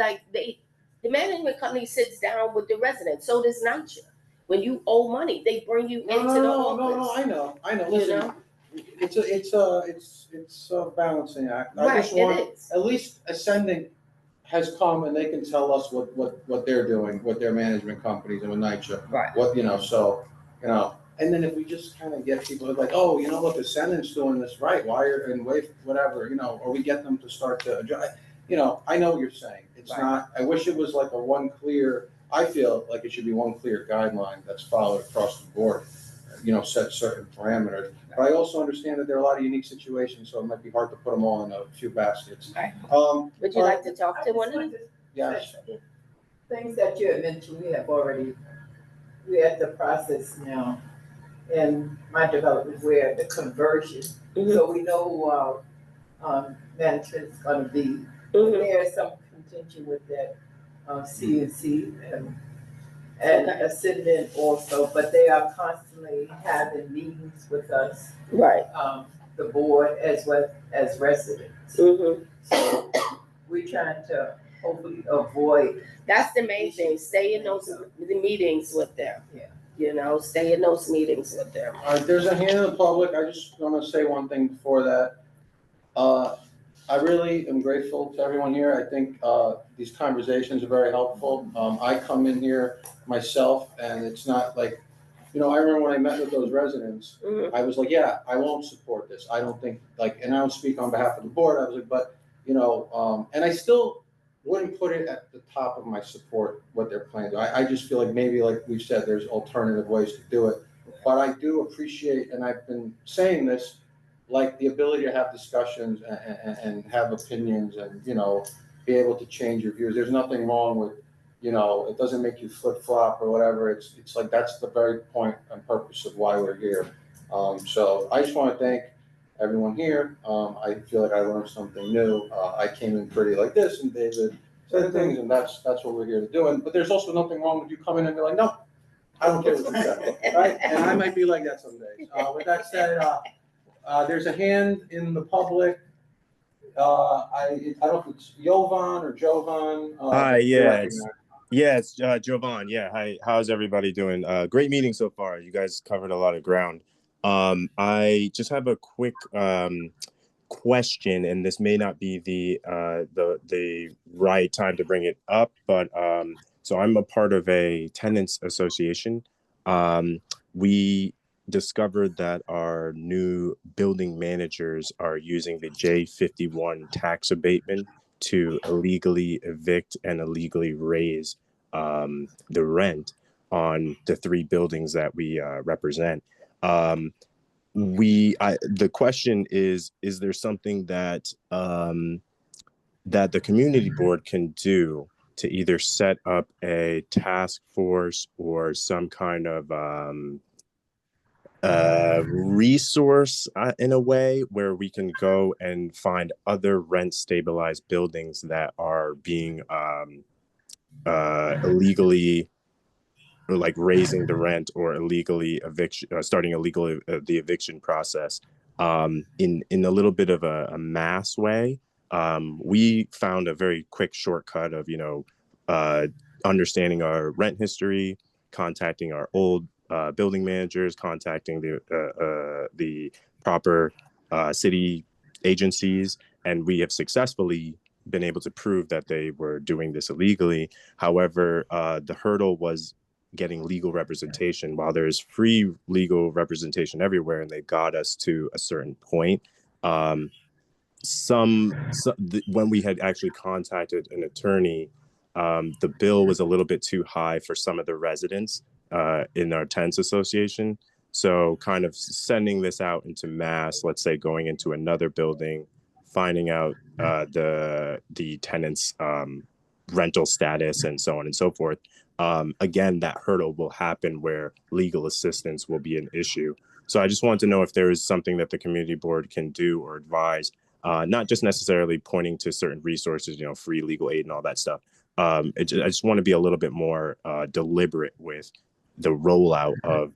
the management company sits down with the residents. So does NYCHA. When you owe money, they bring you into the office. No, I know. Listen, it's a balancing act. I Right, just want, it is. at least Ascending has come and they can tell us what they're doing, what their management companies and with NYCHA. Right. And then if we just kind of get people like, oh, look, Ascendant's doing this right, whatever, or we get them to start to adjust. I know what you're saying. It's Right. not, I wish it was like I feel like it should be one clear guideline that's followed across the board, set certain parameters. But I also understand that there are a lot of unique situations, so it might be hard to put them all in a few baskets. Right. Would you all like to talk to one of them? Yes. Things that you had mentioned, we're at the process now in my development, we're at the conversion. Mhm. So we know who management's gonna be. Mhm. There's some contention with that, CNC and Okay. Ascendant also, but they are constantly having meetings with us, Right. the board as well as residents. Mm-hmm. So we're trying to hopefully avoid. That's the main thing. Stay in the meetings with them. Yeah. Stay in those meetings with them. All right, there's a hand in the public. I just want to say one thing before that. I really am grateful to everyone here. I think these conversations are very helpful. I come in here myself, and it's not like, I remember when I met with those residents, Mhm. I was like, yeah, I won't support this. I don't think, and I don't speak on behalf of the board. I was like, but, and I still wouldn't put it at the top of my support, what they're planning to do. I just feel like maybe, like we've said, there's alternative ways to do it. But I do appreciate, and I've been saying this, like the ability to have discussions and have opinions and, be able to change your views. There's nothing wrong with, you know, it doesn't make you flip flop or whatever. It's like, that's the very point and purpose of why we're here. So I just want to thank everyone here. I feel like I learned something new. I came in pretty like this, and David said things, and that's what we're here to do. But there's also nothing wrong with you coming in and be like, no, I don't care what you said, right? And I might be like that some days. With that said, there's a hand in the public. I don't know if it's Jovan or Jovan. Hi, you're yeah, recognized. it's Jovan. Yeah, hi. How's everybody doing? Great meeting so far. You guys covered a lot of ground. I just have a quick question, and this may not be the right time to bring it up, but so I'm a part of a tenants association. We discovered that our new building managers are using the J51 tax abatement to illegally evict and illegally raise the rent on the 3 buildings that we represent. The question is there something that that the community board can do to either set up a task force or some kind of resource in a way where we can go and find other rent stabilized buildings that are being illegally, or like raising the rent or illegally starting illegal the eviction process in a little bit of a mass way. We found a very quick shortcut of, you know, understanding our rent history, contacting our old building managers, contacting the proper city agencies, and we have successfully been able to prove that they were doing this illegally. However, the hurdle was getting legal representation. While there's free legal representation everywhere, and they got us to a certain point, when we had actually contacted an attorney, the bill was a little bit too high for some of the residents in our tenants association. So kind of sending this out into mass, let's say going into another building, finding out the tenants' rental status and so on and so forth. Again, that hurdle will happen where legal assistance will be an issue. So I just want to know if there is something that the community board can do or advise, not just necessarily pointing to certain resources, you know, free legal aid and all that stuff. I just want to be a little bit more deliberate with the rollout of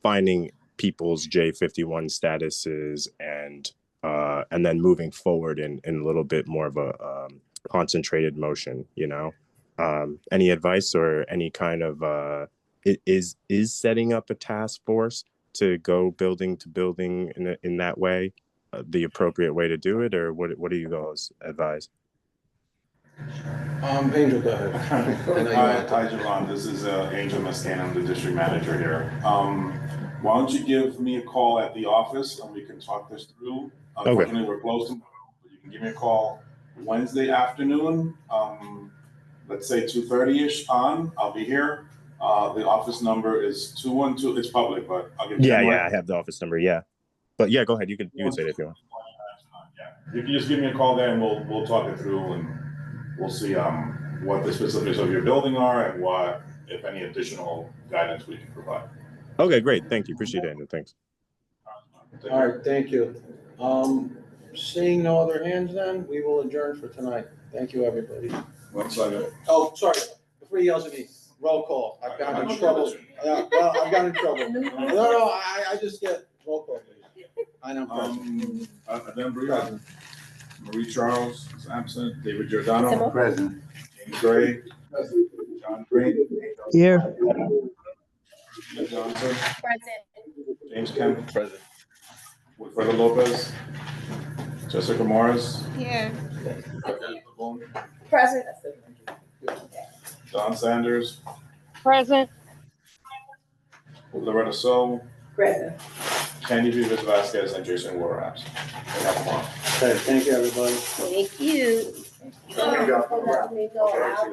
finding people's J51 statuses and then moving forward in a little bit more of a concentrated motion, you know. Any advice or any kind of is setting up a task force to go building to building in that way the appropriate way to do it, or what do you guys advise? Angel, go ahead. Hi, Javon. This is Angel Mescan. I'm the district manager here. Why don't you give me a call at the office and we can talk this through? Unfortunately, we're closed tomorrow, but you can give me a call Wednesday afternoon. Let's say 2:30-ish on. I'll be here. The office number is 212. It's public, but I'll give you. Yeah, I have the office number. Yeah, but yeah, go ahead. You can say it if you want. Yeah, you can just give me a call there, and we'll talk it through, and we'll see what the specifics of your building are and what, if any, additional guidance we can provide. Okay, great. Thank you. Appreciate it, Andrew. Thanks. All right, thank you. Seeing no other hands, then we will adjourn for tonight. Thank you, everybody. 1 second. Oh, sorry. Before he yells at me, roll call. I've gotten in trouble. Well, I've gotten in trouble. No, I just get roll call, please. I know. Adam Bria, Marie Charles is absent. David Giordano. Present. James Gray. John Green. Here. Tina Johnson. Present. James Kemp. Present. Wilfredo Lopez. Jessica Morris. Here. Present. Don Sanders. Present. Loretta So. Present. Candy Vivas Vasquez and Jason Warraps. Okay, thank you, everybody. Thank you. There you go. Let me go out.